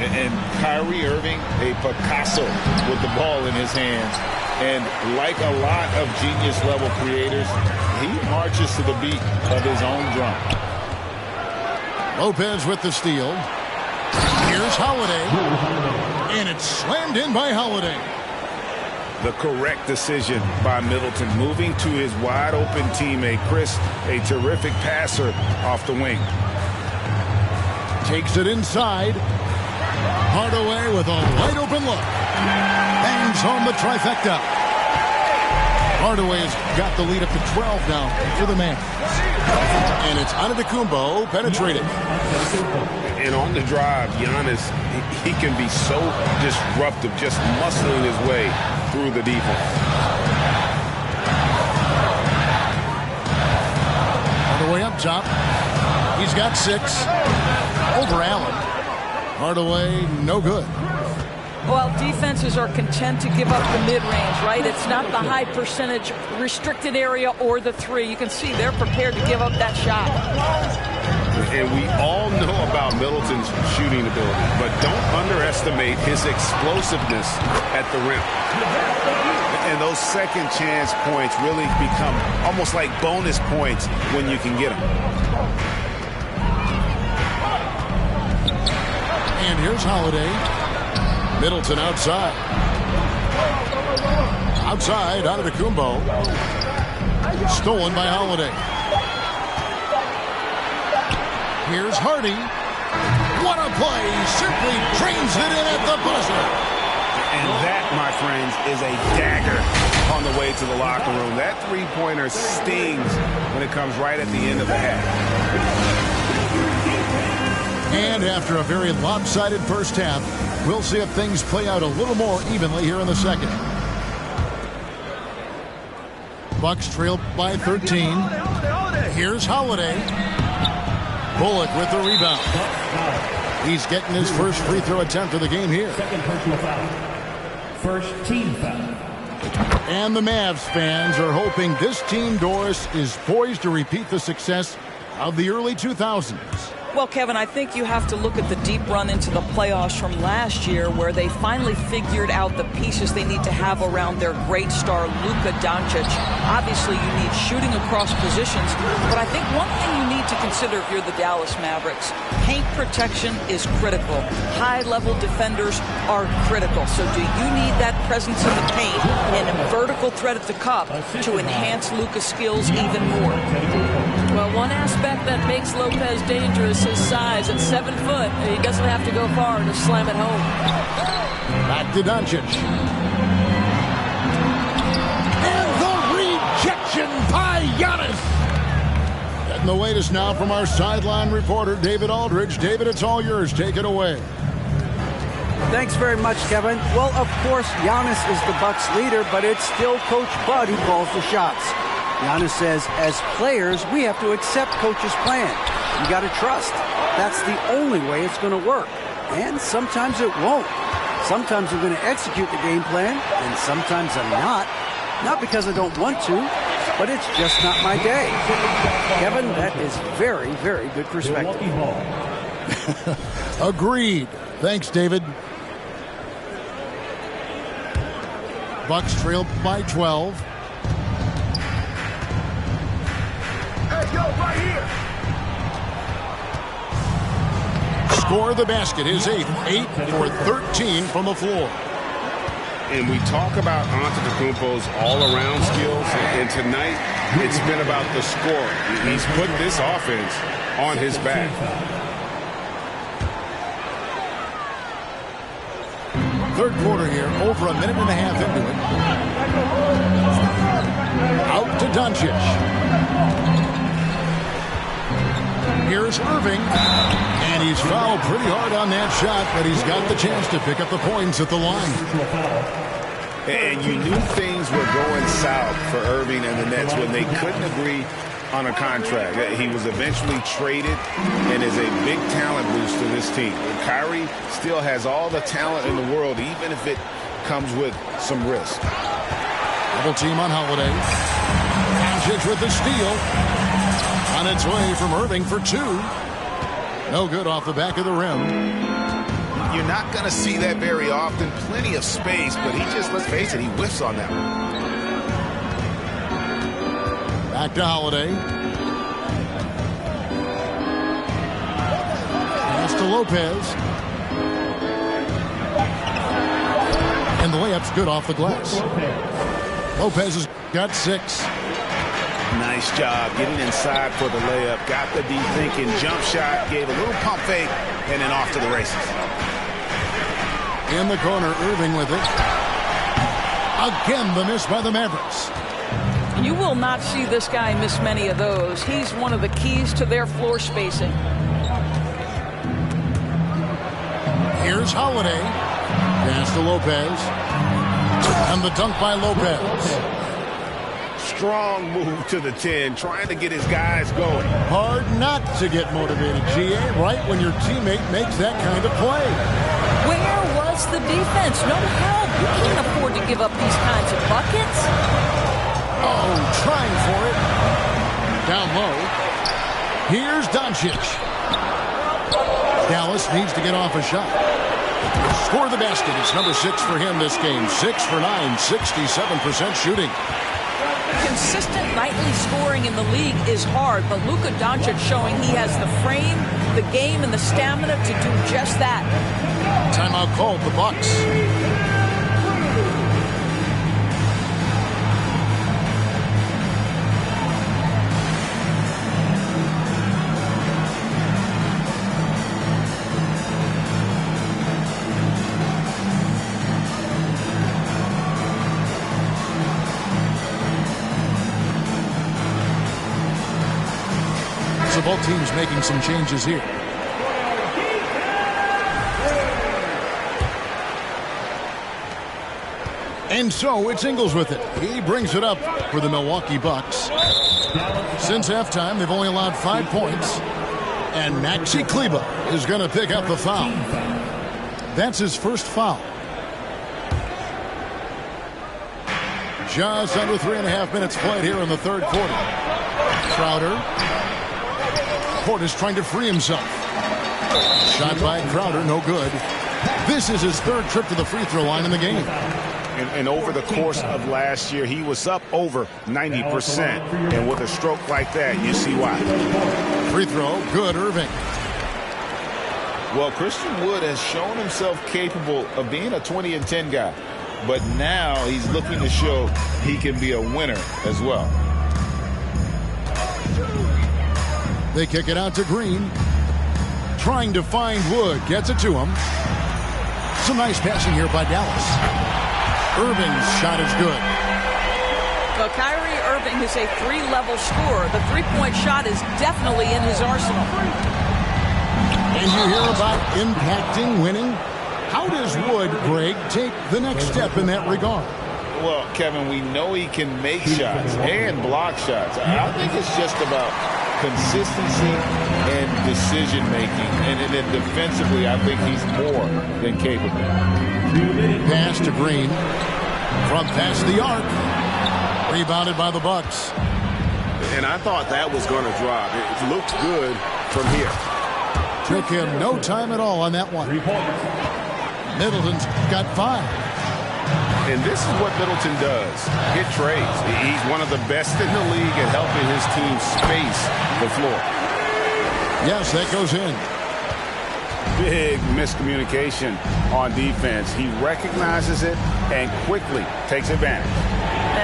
And Kyrie Irving, a Picasso with the ball in his hands. And like a lot of genius-level creators, he marches to the beat of his own drum. Lopez with the steal. Here's Holiday. And it's slammed in by Holiday. The correct decision by Middleton, moving to his wide-open teammate, Chris, a terrific passer off the wing. Takes it inside. Hardaway with a wide-open look. Bangs home the trifecta. Hardaway has got the lead up to 12 now for the man. And it's Antetokounmpo penetrating. And on the drive, Giannis, he can be so disruptive, just muscling his way through the defense. Hardaway up top. He's got 6. Over Allen. Hardaway, no good. Well, defenses are content to give up the mid-range, right? It's not the high percentage restricted area or the 3. You can see they're prepared to give up that shot. And we all know about Middleton's shooting ability, but don't underestimate his explosiveness at the rim. And those second chance points really become almost like bonus points when you can get them. And here's Holiday. Middleton outside. Outside, Antetokounmpo. Stolen by Holiday. Here's Hardy. What a play. Simply drains it in at the buzzer. And that, my friends, is a dagger on the way to the locker room. That three-pointer stings when it comes right at the end of the half. And after a very lopsided first half, we'll see if things play out a little more evenly here in the second. Bucks trail by 13. Here's Holiday. Bullock with the rebound. He's getting his first free throw attempt of the game here. Second personal foul. First team foul. And the Mavs fans are hoping this team, Doris, is poised to repeat the success of the early 2000s. Well, Kevin, I think you have to look at the deep run into the playoffs from last year where they finally figured out the pieces they need to have around their great star, Luka Doncic. Obviously, you need shooting across positions, but I think one thing you need to consider if you're the Dallas Mavericks, paint protection is critical. High-level defenders are critical. So do you need that presence in the paint and a vertical threat at the cup to enhance Luka's skills even more? Well, one aspect that makes Lopez dangerous is his size. At 7 foot, he doesn't have to go far to slam it home. Back to Doncic. And the rejection by Giannis. Getting the latest now from our sideline reporter, David Aldridge. David, it's all yours. Take it away. Thanks very much, Kevin. Well, of course, Giannis is the Bucks leader, but it's still Coach Bud who calls the shots. Giannis says, as players, we have to accept Coach's plan. You got to trust. That's the only way it's going to work. And sometimes it won't. Sometimes I'm going to execute the game plan, and sometimes I'm not. Not because I don't want to, but it's just not my day. Kevin, that is very, very good perspective. Agreed. Thanks, David. Bucks trail by 12. Score the basket, his 8th. 8 for 13 from the floor. And we talk about Antetokounmpo's all-around skills, and tonight it's been about the scoring. He's put this offense on his back. Third quarter here, over a minute and a half into it. Out to Doncic. Here's Irving. And he's fouled pretty hard on that shot, but he's got the chance to pick up the points at the line. And you knew things were going south for Irving and the Nets when they couldn't agree on a contract. He was eventually traded and is a big talent boost to this team. Kyrie still has all the talent in the world, even if it comes with some risk. Double team on Holiday. Doncic with the steal. On its way from Irving for two. No good off the back of the rim. You're not going to see that very often. Plenty of space, but he just, let's face it, he whiffs on that one. Back to Holiday. Pass to Lopez. And the layup's good off the glass. Lopez has got 6. Nice job getting inside for the layup. Got the deep thinking jump shot, gave a little pump fake, and then off to the races. In the corner, Irving with it. Again, the miss by the Mavericks. You will not see this guy miss many of those. He's one of the keys to their floor spacing. Here's Holiday. Pass to Lopez. And the dunk by Lopez. Strong move to the 10, trying to get his guys going. Hard not to get motivated, GA, right when your teammate makes that kind of play. Where was the defense? No help. You can't afford to give up these kinds of buckets. Oh, trying for it. Down low. Here's Doncic. Dallas needs to get off a shot. Score the basket. It's number 6 for him this game. 6 for 9, 67% shooting. Consistent nightly scoring in the league is hard, but Luka Doncic showing he has the frame, the game, and the stamina to do just that. Timeout called, the Bucks. So both teams making some changes here. And so it's Ingles with it. He brings it up for the Milwaukee Bucks. Since halftime, they've only allowed 5 points. And Maxi Kleber is going to pick up the foul. That's his first foul. Just under 3.5 minutes played here in the third quarter. Crowder. Portis trying to free himself. Shot by Crowder, no good. This is his third trip to the free throw line in the game. And over the course of last year, he was up over 90%. And with a stroke like that, you see why. Free throw, good, Irving. Well, Christian Wood has shown himself capable of being a 20 and 10 guy. But now he's looking to show he can be a winner as well. They kick it out to Green. Trying to find Wood. Gets it to him. Some nice passing here by Dallas. Irving's shot is good. Well, Kyrie Irving is a 3-level scorer. The three-point shot is definitely in his arsenal. And you hear about impacting, winning. How does Wood, Greg, take the next step in that regard? Well, Kevin, we know he can make shots and block shots. I think it's just about consistency and decision-making. And then defensively, I think he's more than capable. Pass to Green. From past the arc. Rebounded by the Bucks. And I thought that was going to drop. It looked good from here. Took him no time at all on that one. Middleton's got 5. And this is what Middleton does. Hit trades. He's one of the best in the league at helping his team space the floor. Yes, that goes in. Big miscommunication on defense. He recognizes it and quickly takes advantage.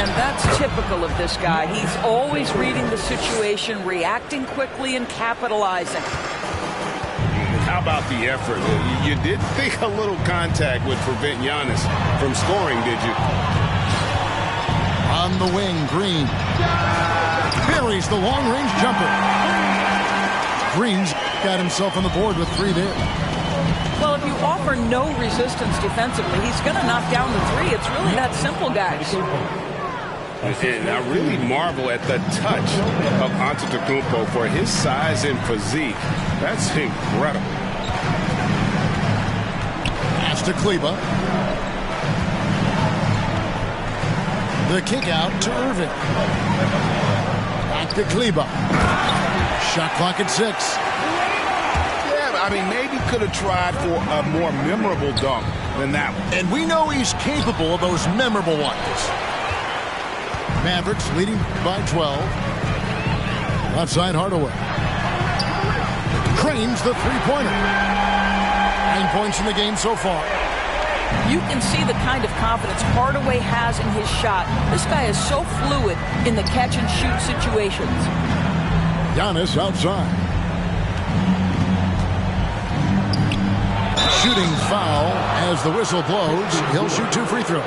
And that's typical of this guy. He's always reading the situation, reacting quickly, and capitalizing. How about the effort? You did think a little contact would prevent Giannis from scoring, did you? On the wing, Green. Buries the long-range jumper. Green's got himself on the board with 3 there. Well, if you offer no resistance defensively, he's going to knock down the 3. It's really that simple, guys. And I really marvel at the touch of Antetokounmpo for his size and physique. That's incredible. Pass to Kleba. The kick out to Irving. Back to Kleba. Shot clock at 6. Yeah, I mean, maybe could have tried for a more memorable dunk than that one. And we know he's capable of those memorable ones. Mavericks leading by 12. Left side Hardaway. Cranes the three-pointer. 9 points in the game so far. You can see the kind of confidence Hardaway has in his shot. This guy is so fluid in the catch-and-shoot situations. Giannis outside. Shooting foul as the whistle blows. He'll shoot 2 free throws.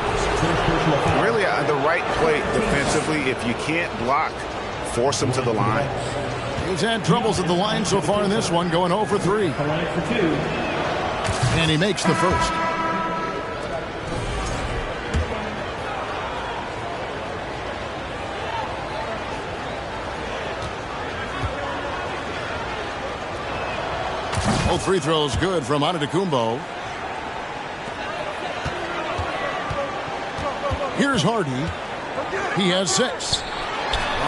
Really, the right play defensively. If you can't block, force him to the line. He's had troubles at the line so far in this one, going 0 for 3. And he makes the first. Both free throws good from Antetokounmpo. Here's Harden. He has 6.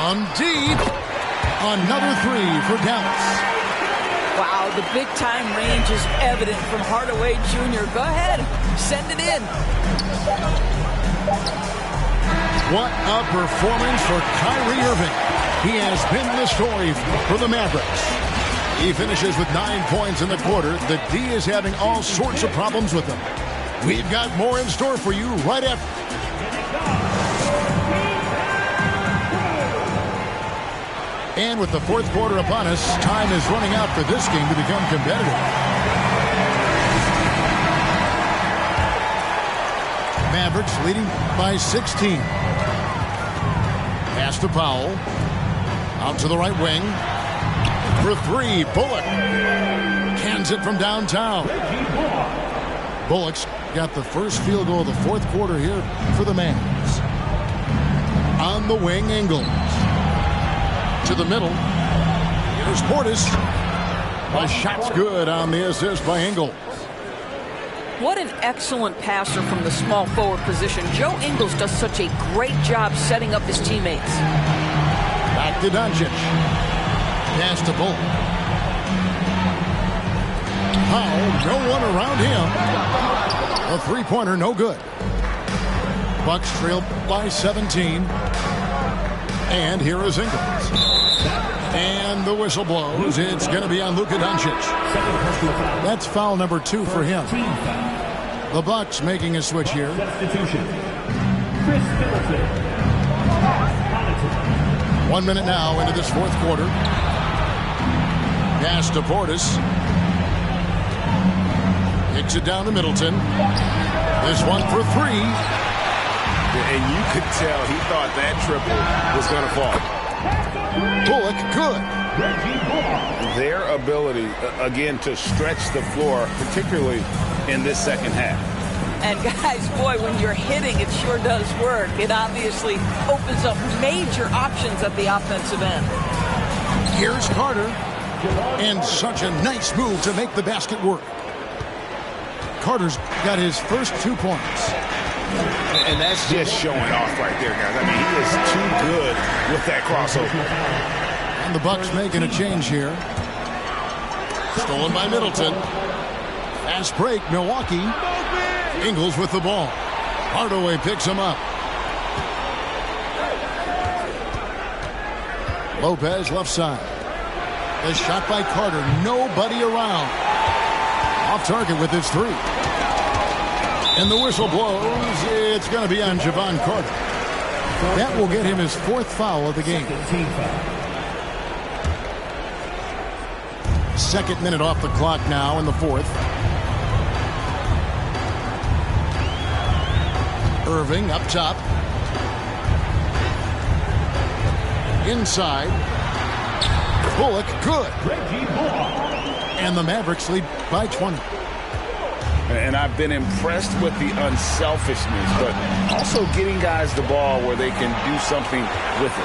On deep. Another 3 for Dallas. Wow, the big-time range is evident from Hardaway Jr. Go ahead. Send it in. What a performance for Kyrie Irving. He has been the story for the Mavericks. He finishes with 9 points in the quarter. The D is having all sorts of problems with him. We've got more in store for you right after. And with the fourth quarter upon us, time is running out for this game to become competitive. Mavericks leading by 16. Pass to Powell. Out to the right wing. For 3, Bullock. Cans it from downtown. Bullock's got the first field goal of the fourth quarter here for the Mavs. On the wing, Ingles. To the middle. Here's Portis. The shot's good on the assist by Ingles. What an excellent passer from the small forward position. Joe Ingles does such a great job setting up his teammates. Back to Doncic. Pass to Bullock. Powell, no one around him. A three-pointer, no good. Bucks trail by 17. And here is Ingles. And the whistle blows. It's going to be on Luka Doncic. That's foul number 2 for him. The Bucks making a switch here. 1 minute now into this fourth quarter. Pass to Portis. Kicks it down to Middleton. This one for 3. And you could tell he thought that triple was going to fall. Bullock, good. Their ability, again, to stretch the floor, particularly in this second half. And guys, boy, when you're hitting, it sure does work. It obviously opens up major options at the offensive end. Here's Carter. And such a nice move to make the basket work. Carter's got his first 2 points. And that's just showing off right there, guys. I mean, he is too good with that crossover. And the Bucks making a change here. Stolen by Middleton. Fast break, Milwaukee. Ingles with the ball. Hardaway picks him up. Lopez left side. The shot by Carter. Nobody around. Off target with his 3. And the whistle blows. It's going to be on Javon Carter. That will get him his 4th foul of the game. Second minute off the clock now in the 4th. Irving up top. Inside. Bullock, good. And the Mavericks lead by 20. And I've been impressed with the unselfishness, but also getting guys the ball where they can do something with it.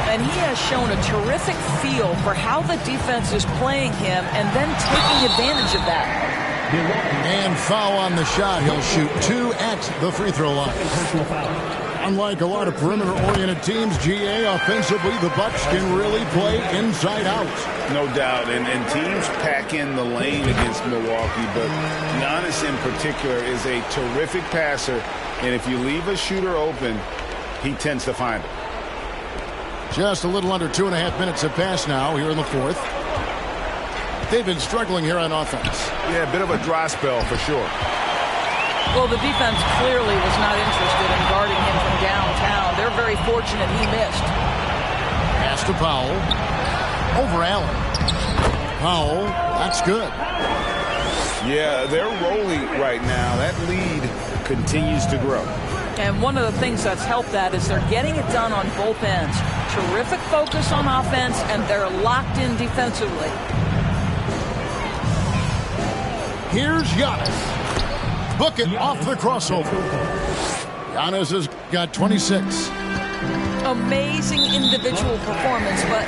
And he has shown a terrific feel for how the defense is playing him and then taking advantage of that. And foul on the shot. He'll shoot 2 at the free throw line. Unlike a lot of perimeter-oriented teams, GA, offensively, the Bucks can really play inside out. No doubt, and teams pack in the lane against Milwaukee, but Giannis in particular is a terrific passer, and if you leave a shooter open, he tends to find it. Just a little under 2.5 minutes have passed now here in the fourth. They've been struggling here on offense. Yeah, a bit of a dry spell for sure. Well, the defense clearly was not interested in guarding him from downtown. They're very fortunate he missed. Pass to Powell. Over Allen. Powell, that's good. Yeah, they're rolling right now. That lead continues to grow. And one of the things that's helped that is they're getting it done on both ends. Terrific focus on offense, and they're locked in defensively. Here's Giannis. Book it off the crossover. Giannis has got 26. Amazing individual performance, but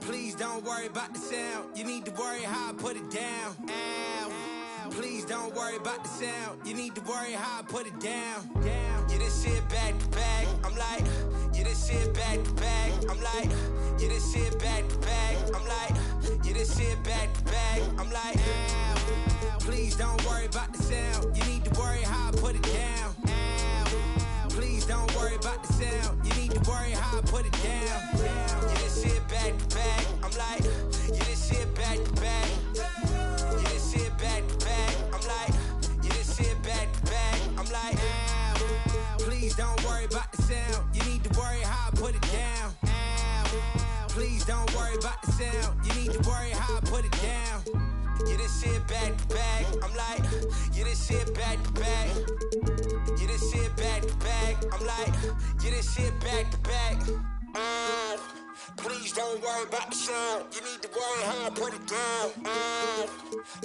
please don't worry about the sound. You need to worry how I put it down. Please don't worry about the sound. You need to worry how I put it down. Yeah, this shit back to back. I'm like, yeah, this shit back to back. I'm like, yeah, this shit back to back. I'm like, yeah, this shit back to back. I'm like, please don't worry about the sound. You need to worry how I put it down. Please don't worry about the sound. You need to worry how I put it down. Yeah, this shit back to back. I'm like, yeah, this shit back to back. Yeah, this shit back to back. I'm like, yeah, this shit back to back. I'm like, please don't worry about the sound. You need to worry how I put it down. Please don't worry about the sound. You need to worry how I put it down. Yeah, this shit back to back. I'm like, yeah, this shit back to back. Yeah, this shit back to back. I'm like, yeah, this shit back to back. Please don't worry about the sound. You need to worry how I put it down.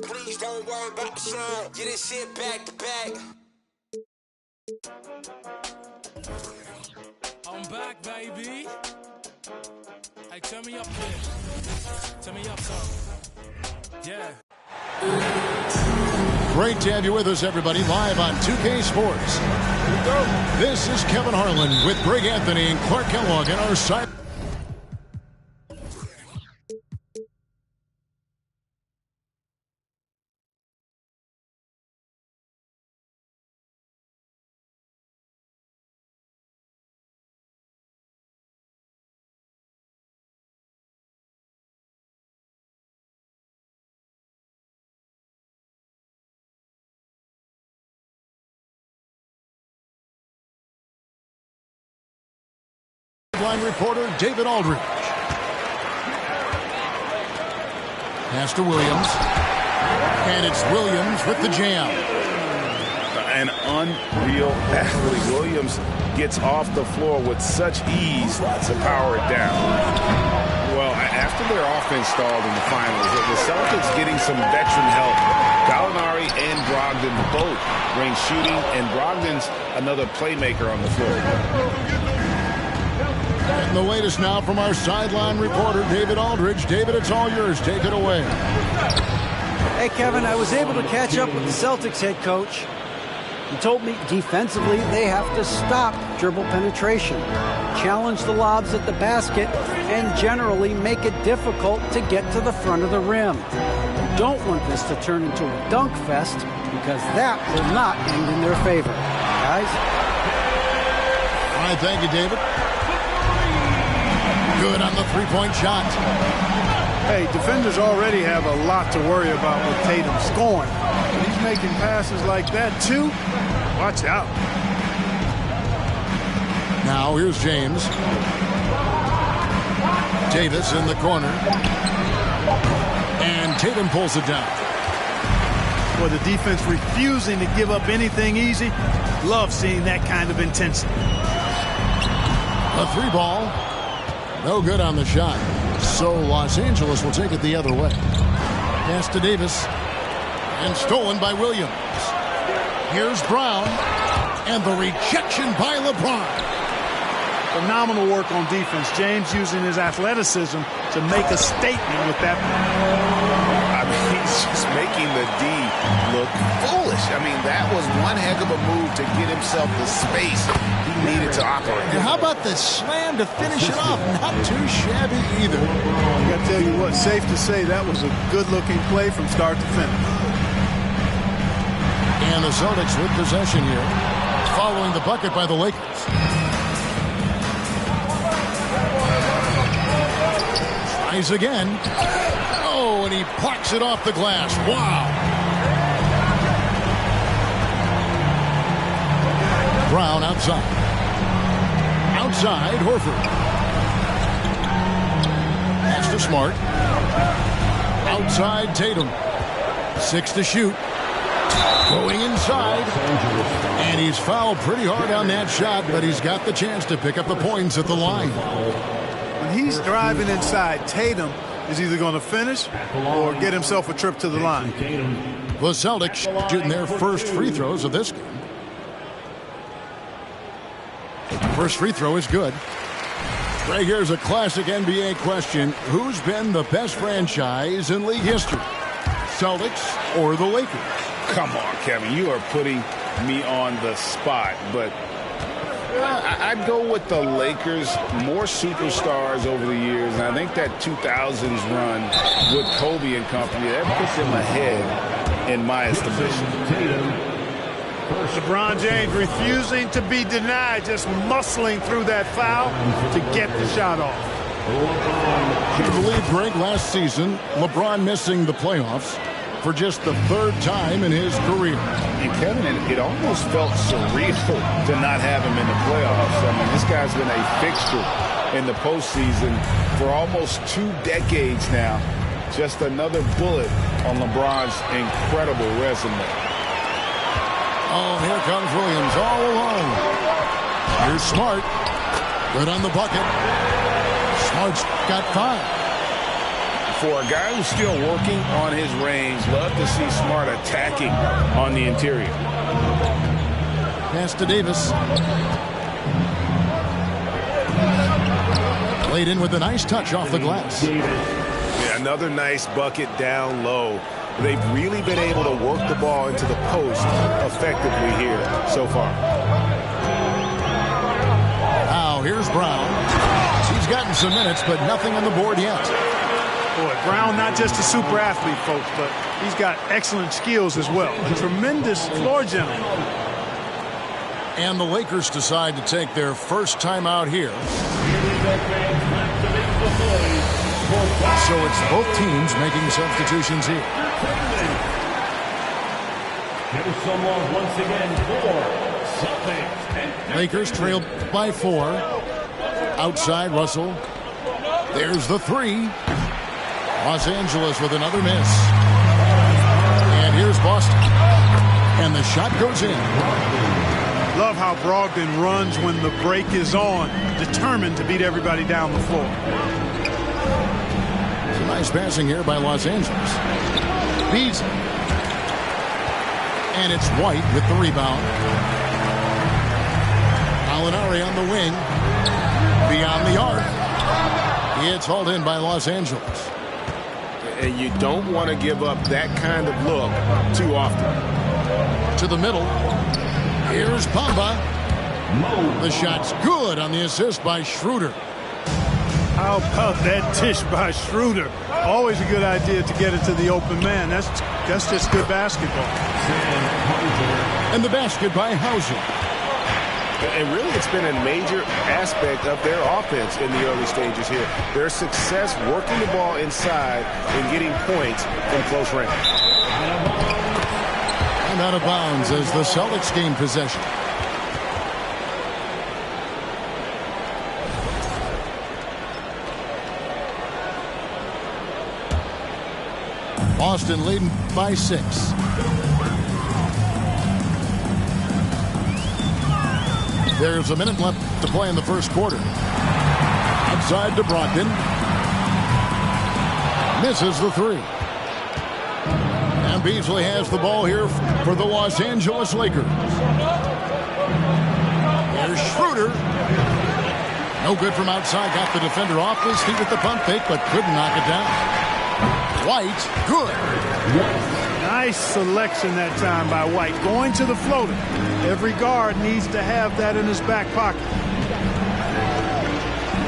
Please don't worry about the sound. Yeah, this shit back to back. I'm back, baby. Hey, turn me up here. Turn me up some. Yeah. Great to have you with us, everybody, live on 2K Sports. This is Kevin Harlan with Greg Anthony and Clark Kellogg in our side. Line reporter David Aldridge. Pass to Williams. And it's Williams with the jam. An unreal athlete. Williams gets off the floor with such ease to power it down. Well, after their offense stalled in the finals, the Celtics getting some veteran help. Gallinari and Brogdon both bring shooting, and Brogdon's another playmaker on the floor. And the latest now from our sideline reporter, David Aldridge. David, it's all yours. Take it away. Hey, Kevin, I was able to catch up with the Celtics head coach. He told me defensively they have to stop dribble penetration, challenge the lobs at the basket, and generally make it difficult to get to the front of the rim. You don't want this to turn into a dunk fest because that will not end in their favor. Guys? All right, thank you, David. Good on the three-point shot. Hey, defenders already have a lot to worry about with Tatum scoring. When he's making passes like that, too, watch out. Now, here's James. Davis in the corner. And Tatum pulls it down. Well, the defense refusing to give up anything easy. Love seeing that kind of intensity. A three ball. No good on the shot. So Los Angeles will take it the other way. Pass to Davis. And stolen by Williams. Here's Brown. And the rejection by LeBron. Phenomenal work on defense. James using his athleticism to make a statement with that. I mean, he's just making the D look foolish. I mean, that was one heck of a move to get himself the space he needed to operate. And how about the slam to finish it off? Not too shabby either. I got to tell you what, safe to say that was a good-looking play from start to finish. And the Celtics with possession here, following the bucket by the Lakers. Tries again. Oh, and he parks it off the glass. Wow. Brown outside. Outside, Horford. Pass to Smart. Outside, Tatum. 6 to shoot. Going inside. And he's fouled pretty hard on that shot, but he's got the chance to pick up the points at the line. When he's driving inside, Tatum is either going to finish or get himself a trip to the line. The Celtics shooting their first free throws of this game. First free throw is good. Right here's a classic NBA question. Who's been the best franchise in league history? Celtics or the Lakers? Come on, Kevin. You are putting me on the spot, but I'd go with the Lakers. More superstars over the years, and I think that 2000s run with Kobe and company, that puts them ahead in my estimation. LeBron James refusing to be denied, just muscling through that foul to get the shot off. Can you believe, Greg, last season, LeBron missing the playoffs for just the third time in his career. And Kevin, it almost felt surreal to not have him in the playoffs. I mean, this guy's been a fixture in the postseason for almost 2 decades now. Just another bullet on LeBron's incredible resume. Oh, here comes Williams all alone. Here's Smart. Good on the bucket. Smart's got 5. For a guy who's still working on his range, love to see Smart attacking on the interior. Pass to Davis. Laid in with a nice touch off the glass. Yeah, another nice bucket down low. They've really been able to work the ball into the post effectively here so far. Now here's Brown. He's gotten some minutes, but nothing on the board yet. Boy, Brown not just a super athlete, folks, but he's got excellent skills as well. A tremendous floor general. And the Lakers decide to take their first time out here. So it's both teams making substitutions here. Here's someone once again for Celtics. Lakers trail by 4. Outside, Russell. There's the 3. Los Angeles with another miss. And here's Boston. And the shot goes in. Love how Brogdon runs when the break is on, determined to beat everybody down the floor. Some nice passing here by Los Angeles. Beats. And it's White with the rebound. Alinari on the wing. Beyond the arc. It's hauled in by Los Angeles. And you don't want to give up that kind of look too often. To the middle. Here's Pamba. The shot's good on the assist by Schroeder. How about that dish by Schroeder? Always a good idea to get it to the open man. That's just good basketball. And the basket by Hauser. And really, it's been a major aspect of their offense in the early stages here. Their success working the ball inside and getting points from close range. And out of bounds as the Celtics gain possession. Boston leading by 6. There's a minute left to play in the first quarter. Outside to Brogdon. Misses the 3. And Beasley has the ball here for the Los Angeles Lakers. There's Schroeder. No good from outside. Got the defender off his feet with the pump fake, but couldn't knock it down. White, good. Nice selection that time by White. Going to the floater. Every guard needs to have that in his back pocket.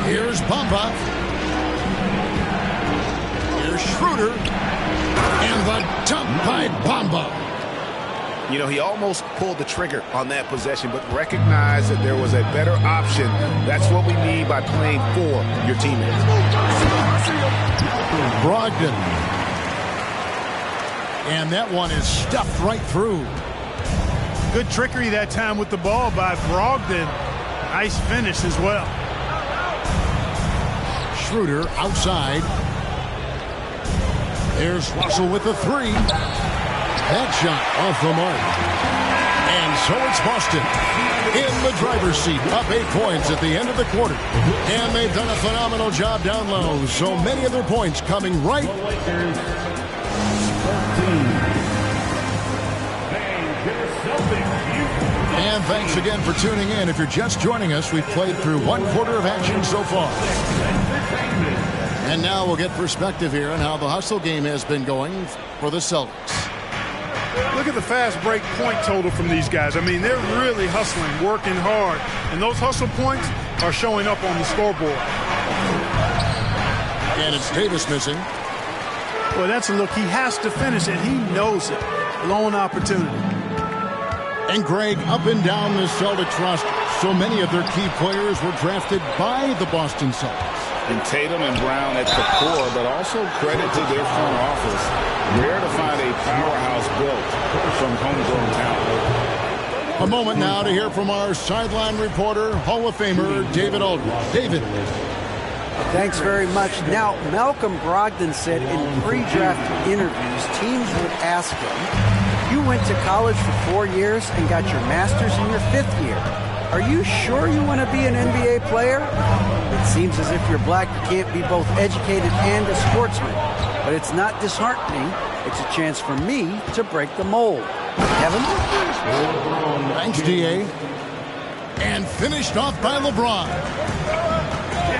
Here's Bamba. Here's Schroeder. And the dump by Bamba. You know, he almost pulled the trigger on that possession, but recognized that there was a better option. That's what we need by playing for your teammates. Brogdon. And that one is stuffed right through. Good trickery that time with the ball by Brogdon. Nice finish as well. Schroeder outside. There's Russell with the 3. That shot off the mark. And so it's Boston in the driver's seat, up 8 points at the end of the quarter. And they've done a phenomenal job down low. So many of their points coming right. And thanks again for tuning in. If you're just joining us, we've played through 1 quarter of action so far. And now we'll get perspective here on how the hustle game has been going for the Celtics. Look at the fast break point total from these guys. I mean, they're really hustling, working hard. And those hustle points are showing up on the scoreboard. And it's Davis missing. Well, that's a look. He has to finish it. He knows it. Lone opportunity. And Greg, up and down the Celtics roster, so many of their key players were drafted by the Boston Celtics. And Tatum and Brown at the core, but also credit to their front office. Rare to find a powerhouse built from homegrown talent. A moment now to hear from our sideline reporter, Hall of Famer David Aldridge. David. Thanks very much. Now, Malcolm Brogdon said in pre-draft interviews, teams would ask him, you went to college for 4 years and got your master's in your 5th year. Are you sure you want to be an NBA player? It seems as if you're black, you can't be both educated and a sportsman. But it's not disheartening. It's a chance for me to break the mold. Kevin? Thanks, D.A. And finished off by LeBron.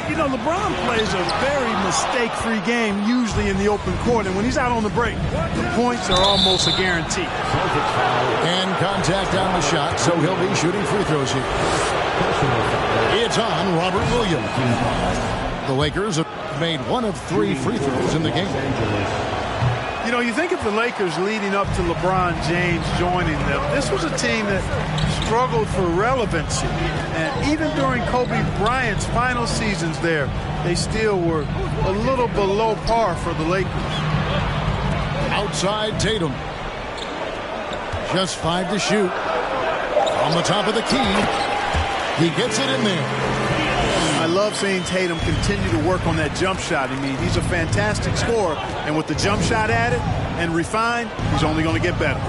You know, LeBron plays a very mistake-free game, usually in the open court. And when he's out on the break, the points are almost a guarantee. And contact on the shot, so he'll be shooting free throws here. It's on Robert Williams. The Lakers have made 1 of 3 free throws in the game. You know, you think of the Lakers leading up to LeBron James joining them. This was a team that struggled for relevancy. And even during Kobe Bryant's final seasons there, they still were a little below par for the Lakers. Outside Tatum. Just 5 to shoot. On the top of the key. He gets it in there. I love seeing Tatum continue to work on that jump shot. I mean, he's a fantastic scorer. And with the jump shot added and refined, he's only going to get better.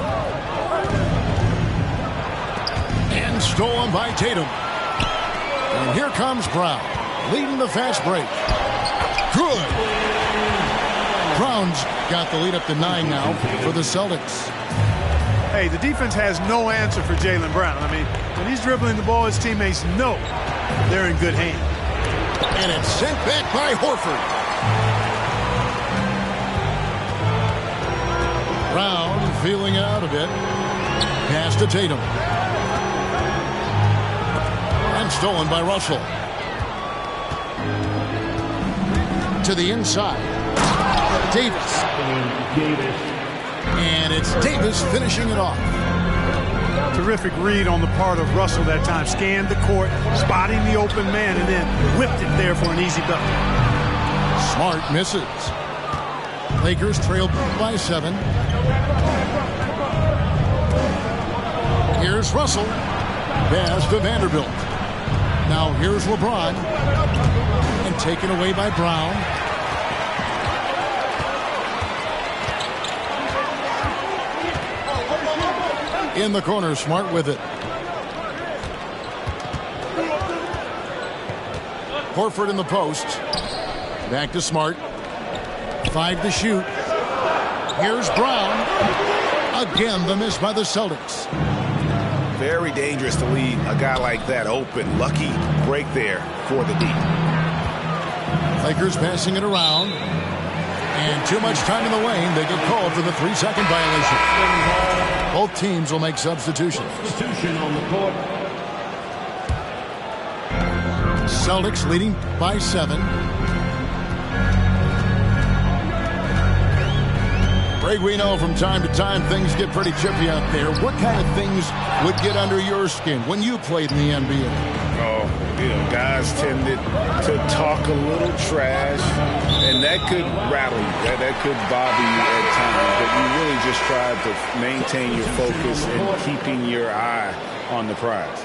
And stolen by Tatum. And here comes Brown, leading the fast break. Good. Brown's got the lead up to 9 now for the Celtics. Hey, the defense has no answer for Jaylen Brown. I mean, when he's dribbling the ball, his teammates know they're in good hands. And it's sent back by Horford. Brown feeling it out a bit. Pass to Tatum. And stolen by Russell. to the inside. Davis. And it's Davis finishing it off. Terrific read on the part of Russell that time. Scanned the court, spotting the open man, and then whipped it there for an easy bucket. Smart misses. Lakers trail by 7. Here's Russell. Pass to Vanderbilt. Now here's LeBron. And taken away by Brown. In the corner, Smart with it. Horford in the post. Back to Smart. 5 to shoot. Here's Brown. Again, the miss by the Celtics. Very dangerous to leave a guy like that open. Lucky break there for the D. Lakers passing it around. And too much time in the lane. They get called for the 3-second violation. Both teams will make substitutions. Substitution on the court. Celtics leading by 7. Greg, we know from time to time things get pretty chippy out there. What kind of things would get under your skin when you played in the NBA? Oh, guys tended to talk a little trash, and that could rattle you. That could bother you at times, but you really just try to maintain your focus and keeping your eye on the prize.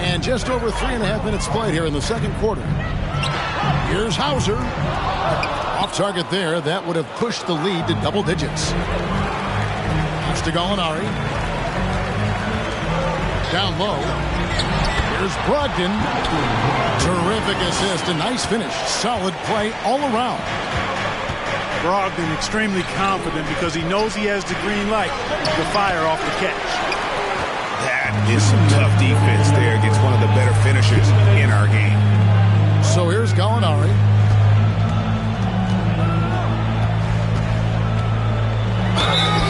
And just over 3.5 minutes played here in the second quarter. Here's Hauser. Off target there. That would have pushed the lead to double digits. Pass to Gallinari. Down low. Here's Brogdon. Terrific assist. A nice finish. Solid play all around. Brogdon extremely confident because he knows he has the green light to fire off the catch. That is some tough defense there against one of the better finishers in our game. So here's Gallinari.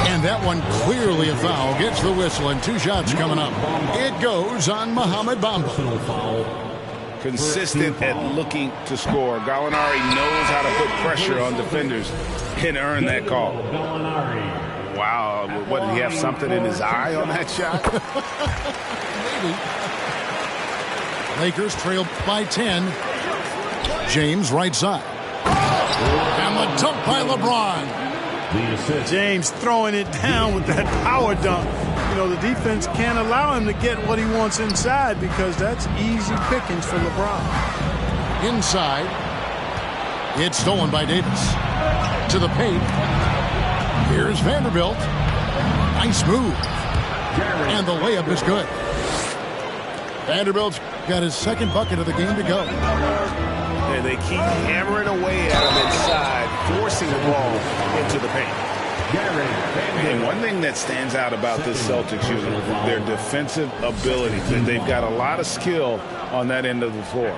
And that one clearly a foul. Gets the whistle and 2 shots coming up. It goes on Mohamed Bamba. Consistent at looking to score. Gallinari knows how to put pressure on defenders and earn that call. Wow. What, did he have something in his eye on that shot? Maybe. Lakers trail by 10. James right side. And the dunk by LeBron. James throwing it down with that power dunk. The defense can't allow him to get what he wants inside because that's easy pickings for LeBron. Inside. It's stolen by Davis. To the paint. Here's Vanderbilt. Nice move. And the layup is good. Vanderbilt's got his second bucket of the game to go. And they keep hammering away at him inside, forcing the ball into the paint. And one thing that stands out about this Celtics unit is their defensive ability. They've got a lot of skill on that end of the floor.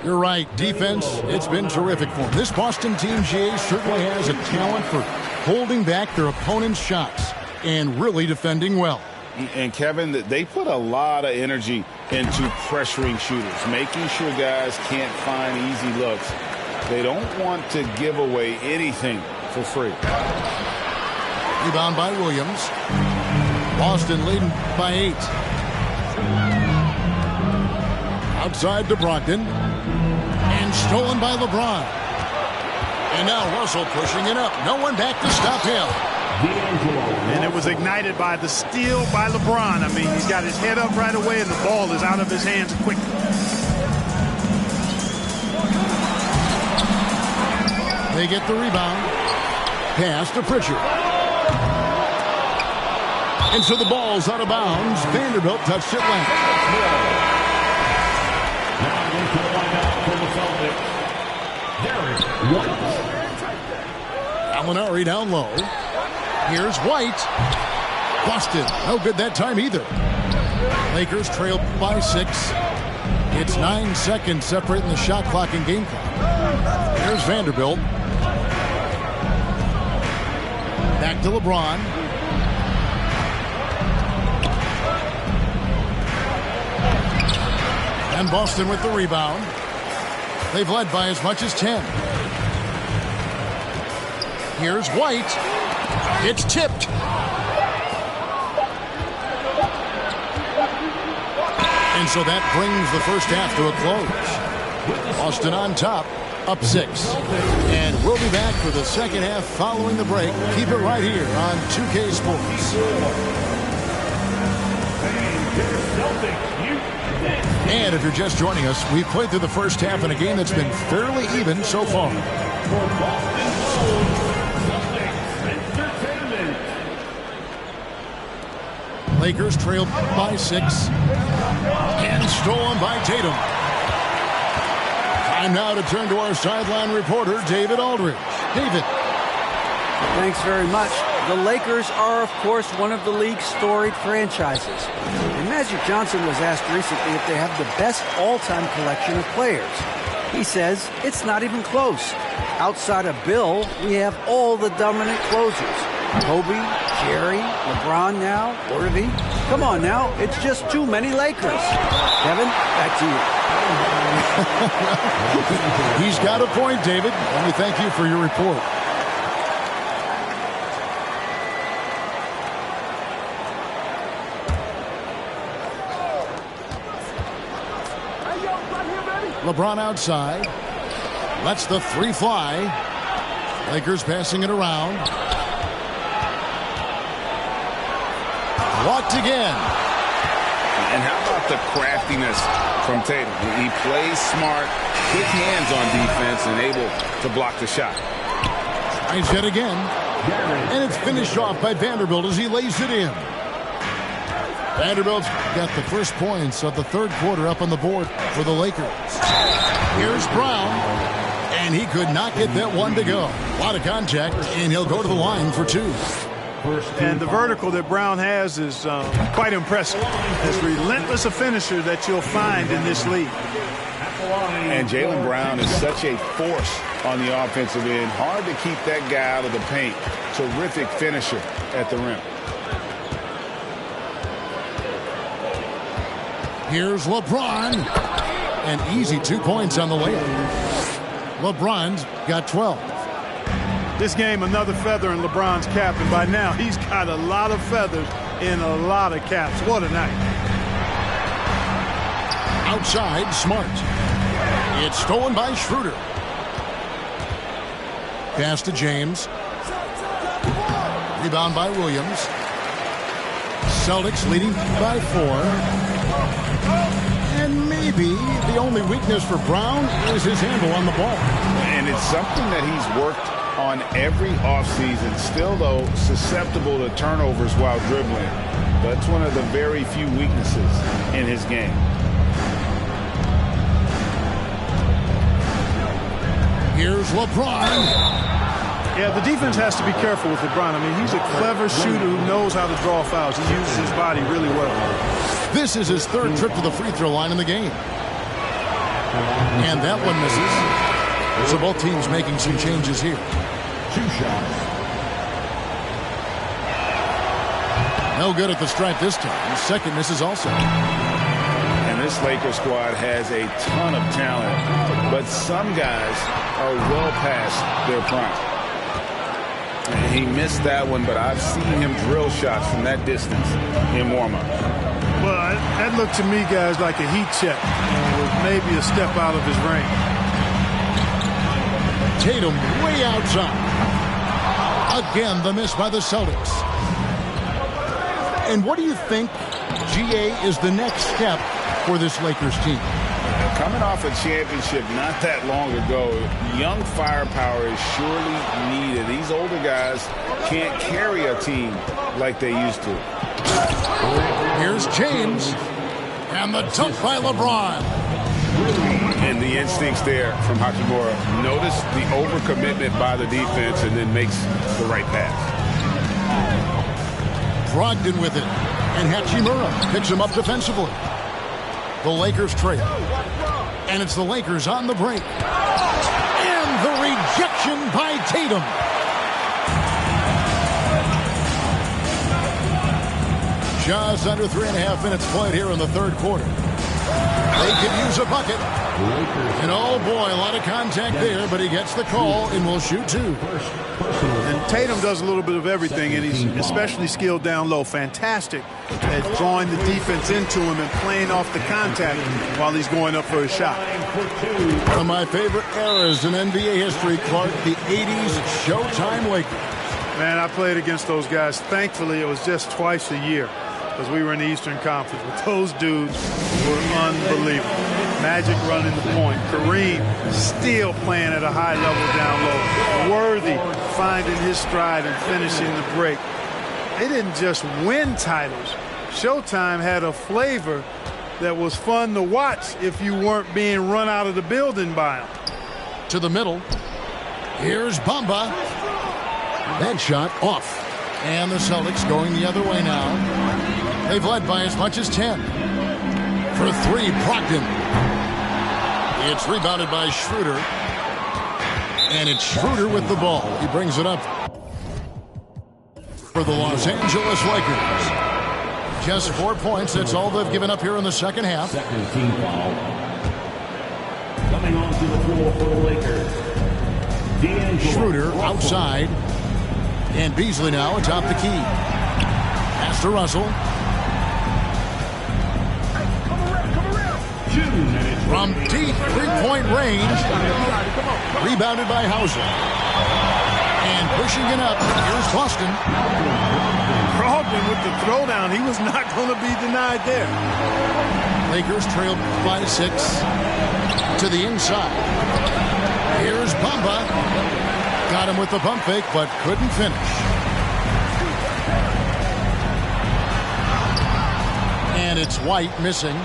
You're right. Defense, it's been terrific for them. This Boston team, GA, certainly has a talent for holding back their opponent's shots and really defending well. And, Kevin, they put a lot of energy into pressuring shooters, making sure guys can't find easy looks. They don't want to give away anything for free. Rebound by Williams. Boston leading by 8. Outside to Brogdon. And stolen by LeBron. And now Russell pushing it up. No one back to stop him. And it was ignited by the steal by LeBron. I mean, he's got his head up right away, and the ball is out of his hands quickly. They get the rebound. Pass to Pritchard. And so the ball's out of bounds. Vanderbilt touched it left. Gallinari down low. Here's White. Busted. No good that time either. Lakers trail by 6. It's 9 seconds separating the shot clock and game clock. Here's Vanderbilt. Back to LeBron. And Boston with the rebound. They've led by as much as 10. Here's White. It's tipped. And so that brings the first half to a close. Boston on top, up 6. And we'll be back for the second half following the break. Keep it right here on 2K Sports. And if you're just joining us, we've played through the first half in a game that's been fairly even so far. Lakers trail by 6. And stolen by Tatum. Time now to turn to our sideline reporter, David Aldridge. David. Thanks very much. The Lakers are, of course, one of the league's storied franchises. And Magic Johnson was asked recently if they have the best all-time collection of players. He says it's not even close. Outside of Bill, we have all the dominant closers. Kobe, Jerry, LeBron now, Worthy. Come on now, it's just too many Lakers. Kevin, back to you. He's got a point, David, and we thank you for your report. LeBron outside. Lets the 3 fly. Lakers passing it around. Blocked again. And how about the craftiness from Tatum? He plays smart, quick hands on defense, and able to block the shot. Tries it again. And it's finished off by Vanderbilt as he lays it in. Vanderbilt's got the first points of the third quarter up on the board for the Lakers. Here's Brown. And he could not get that one to go. A lot of contact, and he'll go to the line for 2. And the vertical that Brown has is quite impressive. As relentless a finisher that you'll find in this league. And Jaylen Brown is such a force on the offensive end. Hard to keep that guy out of the paint. Terrific finisher at the rim. Here's LeBron. An easy 2 points on the layup. LeBron's got 12. This game, another feather in LeBron's cap, and by now he's got a lot of feathers in a lot of caps. What a night. Outside, Smart. It's stolen by Schroeder. Pass to James. Rebound by Williams. Celtics leading by 4. And maybe the only weakness for Brown is his handle on the ball. And it's something that he's worked on every offseason. Still, though, susceptible to turnovers while dribbling. That's one of the very few weaknesses in his game. Here's LeBron. Yeah, the defense has to be careful with LeBron. I mean, he's a clever shooter who knows how to draw fouls. He uses his body really well. This is his third trip to the free throw line in the game. And that one misses. So both teams making some changes here. 2 shots. No good at the stripe this time. His second misses also. And this Lakers squad has a ton of talent, but some guys are well past their prime. And he missed that one, but I've seen him drill shots from that distance in warm-up. Well, that looked to me, guys, like a heat check. With maybe a step out of his range. Tatum way outside. Again, the miss by the Celtics. And what do you think, GA, is the next step for this Lakers team? Coming off a championship not that long ago, young firepower is surely needed. These older guys can't carry a team like they used to. Here's James. And the dunk by LeBron. And the instincts there from Hachimura. Notice the overcommitment by the defense and then makes the right pass. Brogdon with it. And Hachimura picks him up defensively. The Lakers trail. And it's the Lakers on the break. And the rejection by Tatum. Just under 3.5 minutes played here in the third quarter. They could use a bucket. And oh boy, a lot of contact there, but he gets the call and will shoot two. And Tatum does a little bit of everything, and he's especially skilled down low. Fantastic at drawing the defense into him and playing off the contact while he's going up for a shot. One of my favorite eras in NBA history, Clark, the 80s Showtime Lakers. Man, I played against those guys. Thankfully, it was just twice a year because we were in the Eastern Conference. But those dudes were unbelievable. Magic running the point. Kareem still playing at a high level down low. Worthy finding his stride and finishing the break. They didn't just win titles. Showtime had a flavor that was fun to watch if you weren't being run out of the building by them. To the middle. Here's Bamba. That shot off. And the Celtics going the other way now. They've led by as much as 10. For three, Brogdon. It's rebounded by Schroeder. And it's Schroeder with the ball. He brings it up for the Los Angeles Lakers. Just 4 points. That's all they've given up here in the second half. Second team foul. Coming onto the floor for the Lakers. Schroeder outside. And Beasley now atop the key. Pass to Russell. From deep three-point range. Rebounded by Hauser. And pushing it up. Here's Boston. Brogdon with the throwdown. He was not going to be denied there. Lakers trail by 6 to the inside. Here's Bamba. Got him with the pump fake, but couldn't finish. And it's White missing.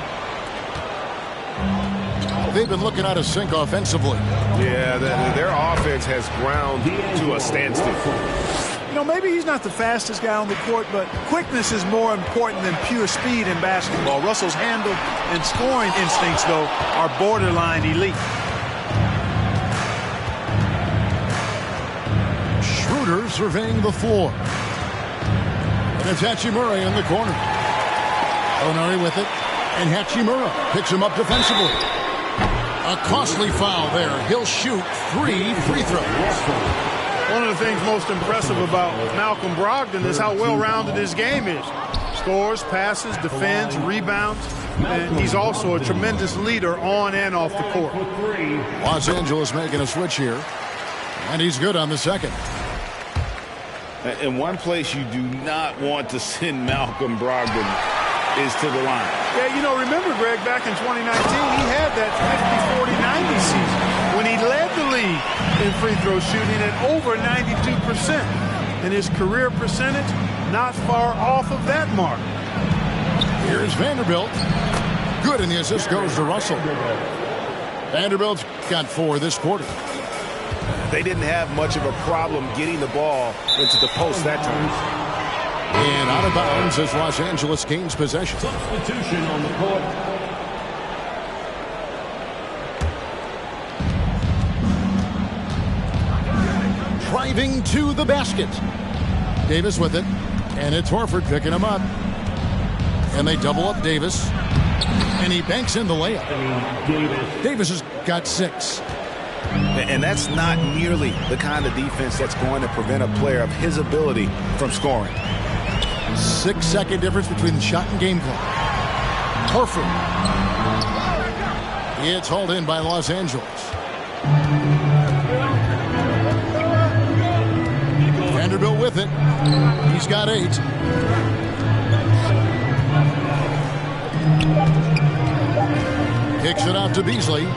They've been looking out of sync offensively. Yeah, their offense has ground to a standstill. You know, maybe he's not the fastest guy on the court, but quickness is more important than pure speed in basketball. Russell's handle and scoring instincts, though, are borderline elite. Schroeder surveying the floor. And it's Hachimura in the corner. Onari with it. And Hachimura picks him up defensively. A costly foul there. He'll shoot 3 free throws. One of the things most impressive about Malcolm Brogdon is how well-rounded his game is. Scores, passes, defends, rebounds, and he's also a tremendous leader on and off the court. Los Angeles making a switch here. And he's good on the second. In one place you do not want to send Malcolm Brogdon is to the line. Yeah, you know, remember, Greg, back in 2019, he had that 50-40-90 season when he led the league in free throw shooting at over 92%. And his career percentage not far off of that mark. Here's Vanderbilt. Good, and the assist goes to Russell. Vanderbilt's got 4 this quarter. They didn't have much of a problem getting the ball into the post that time. And out of bounds as Los Angeles gains possession. Substitution on the court. Driving to the basket. Davis with it. And it's Horford picking him up. And they double up Davis. And he banks in the layup. Davis has got 6. And that's not nearly the kind of defense that's going to prevent a player of his ability from scoring. 6-second difference between the shot and game clock. Horford. It's hauled in by Los Angeles. Vanderbilt with it. He's got 8. Kicks it out to Beasley.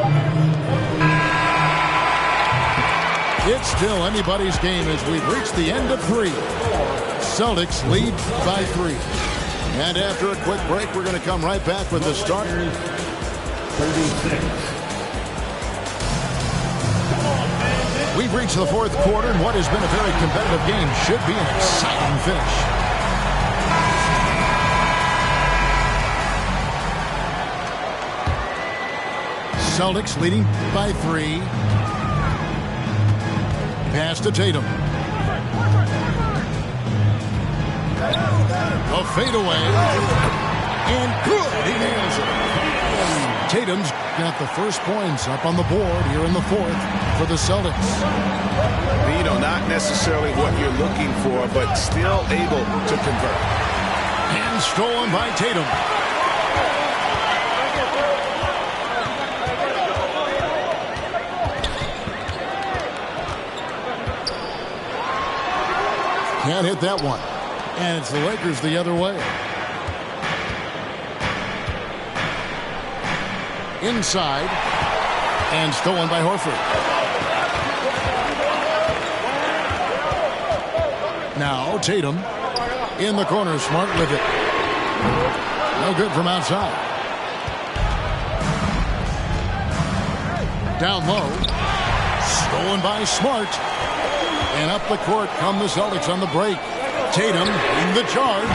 It's still anybody's game as we've reached the end of 3. Celtics lead by 3. And after a quick break, we're going to come right back with the starters. 36. We've reached the 4th quarter, and what has been a very competitive game should be an exciting finish. Celtics leading by 3. Pass to Tatum. A fadeaway. And good. He nails it. Tatum's got the first points up on the board here in the fourth for the Celtics. You know, not necessarily what you're looking for, but still able to convert. And stolen by Tatum. Can't hit that one. And it's the Lakers the other way. Inside. And stolen by Horford. Now Tatum in the corner. Smart with it. No good from outside. Down low. Stolen by Smart. And up the court come the Celtics on the break. Tatum in the charge.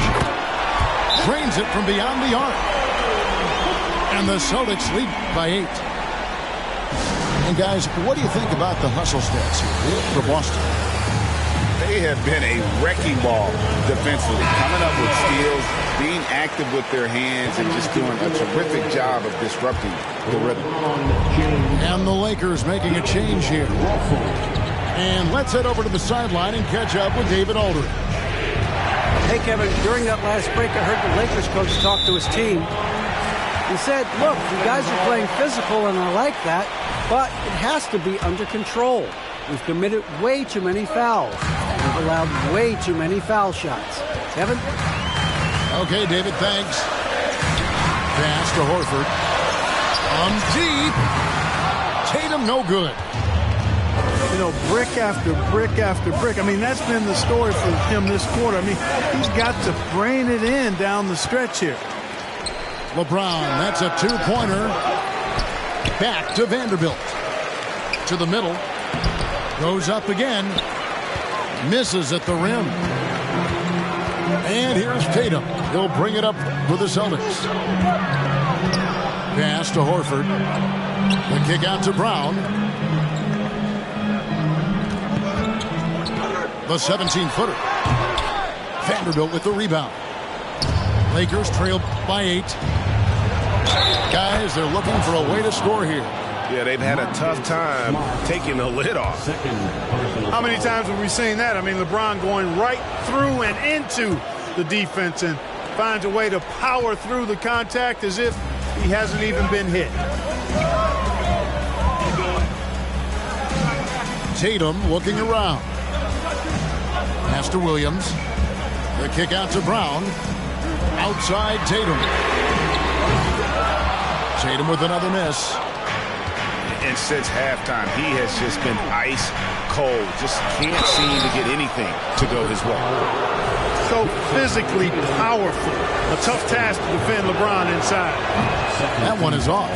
Drains it from beyond the arc. And the Celtics lead by 8. And guys, what do you think about the hustle stats here for Boston? They have been a wrecking ball defensively, coming up with steals, being active with their hands, and just doing a terrific job of disrupting the rhythm. And the Lakers making a change here. And let's head over to the sideline and catch up with David Aldridge. Hey, Kevin, during that last break, I heard the Lakers coach talk to his team. He said, look, you guys are playing physical, and I like that, but it has to be under control. We've committed way too many fouls. We've allowed way too many foul shots. Kevin? Okay, David, thanks. Pass to Horford. On deep. Tatum, no good. You know, brick after brick after brick. I mean, that's been the story for him this quarter. I mean, he's got to brain it in down the stretch here. LeBron, that's a two-pointer. Back to Vanderbilt. To the middle. Goes up again. Misses at the rim. And here's Tatum. He'll bring it up for the Celtics. Pass to Horford. The kick out to Brown. The 17-footer. Vanderbilt with the rebound. Lakers trail by 8. Guys, they're looking for a way to score here. Yeah, they've had a tough time taking the lid off. How many times have we seen that? I mean, LeBron going right through and into the defense and finds a way to power through the contact as if he hasn't even been hit. Tatum looking around. Pass to Williams. The kick out to Brown. Outside Tatum. Tatum with another miss. And since halftime, he has just been ice cold. Just can't seem to get anything to go his way. So physically powerful. A tough task to defend LeBron inside. That one is off.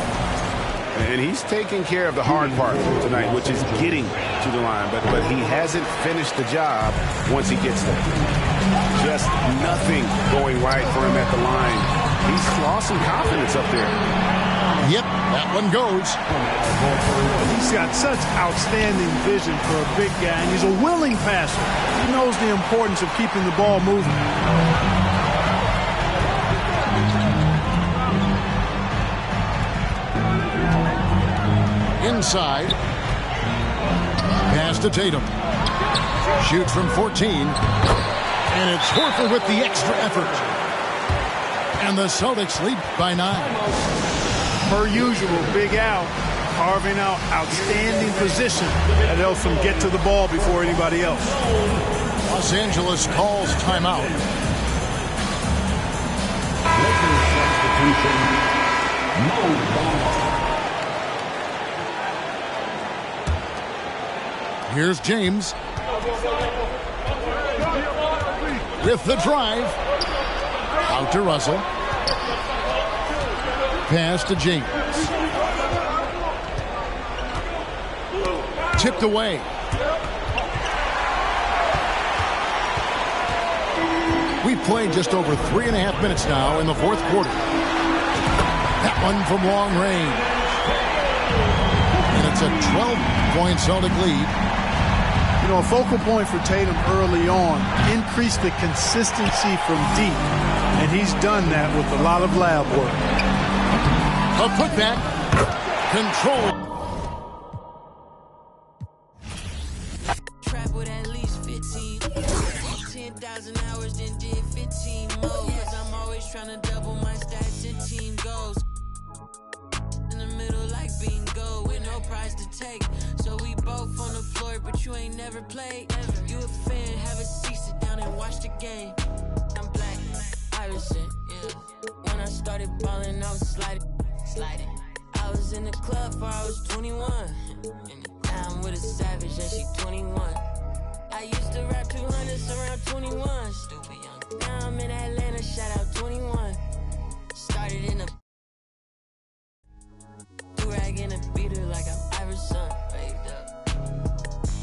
And he's taking care of the hard part tonight, which is getting to the line. But he hasn't finished the job once he gets there. Just nothing going right for him at the line. He's lost some confidence up there. Yep, that one goes. He's got such outstanding vision for a big guy, and he's a willing passer. He knows the importance of keeping the ball moving. Inside. Pass to Tatum. Shoots from 14. And it's Horford with the extra effort. And the Celtics lead by 9. Per usual, Big Al carving out outstanding position that helps him get to the ball before anybody else. Los Angeles calls timeout. Lakers substitution, Mo Bamba. Here's James. With the drive. Out to Russell. Pass to James. Tipped away. We've played just over 3.5 minutes now in the fourth quarter. That one from long range. And it's a 12-point Celtic lead. You know, a focal point for Tatum early on, increase the consistency from deep. And he's done that with a lot of lab work. A putback. Control. Trap with at least 15. 10,000 hours, then did 15 more. Cause I'm always trying to double my stats and team goals. In the middle like bingo, with no prize to take. So we both on the floor, but you ain't never played. You a fan, have a seat, sit down and watch the game. I'm black, Irishman, yeah. When I started balling, I was sliding. I was in the club before I was 21. And now I'm with a savage and she 21. I used to rap 200s around 21. Stupid young. Now I'm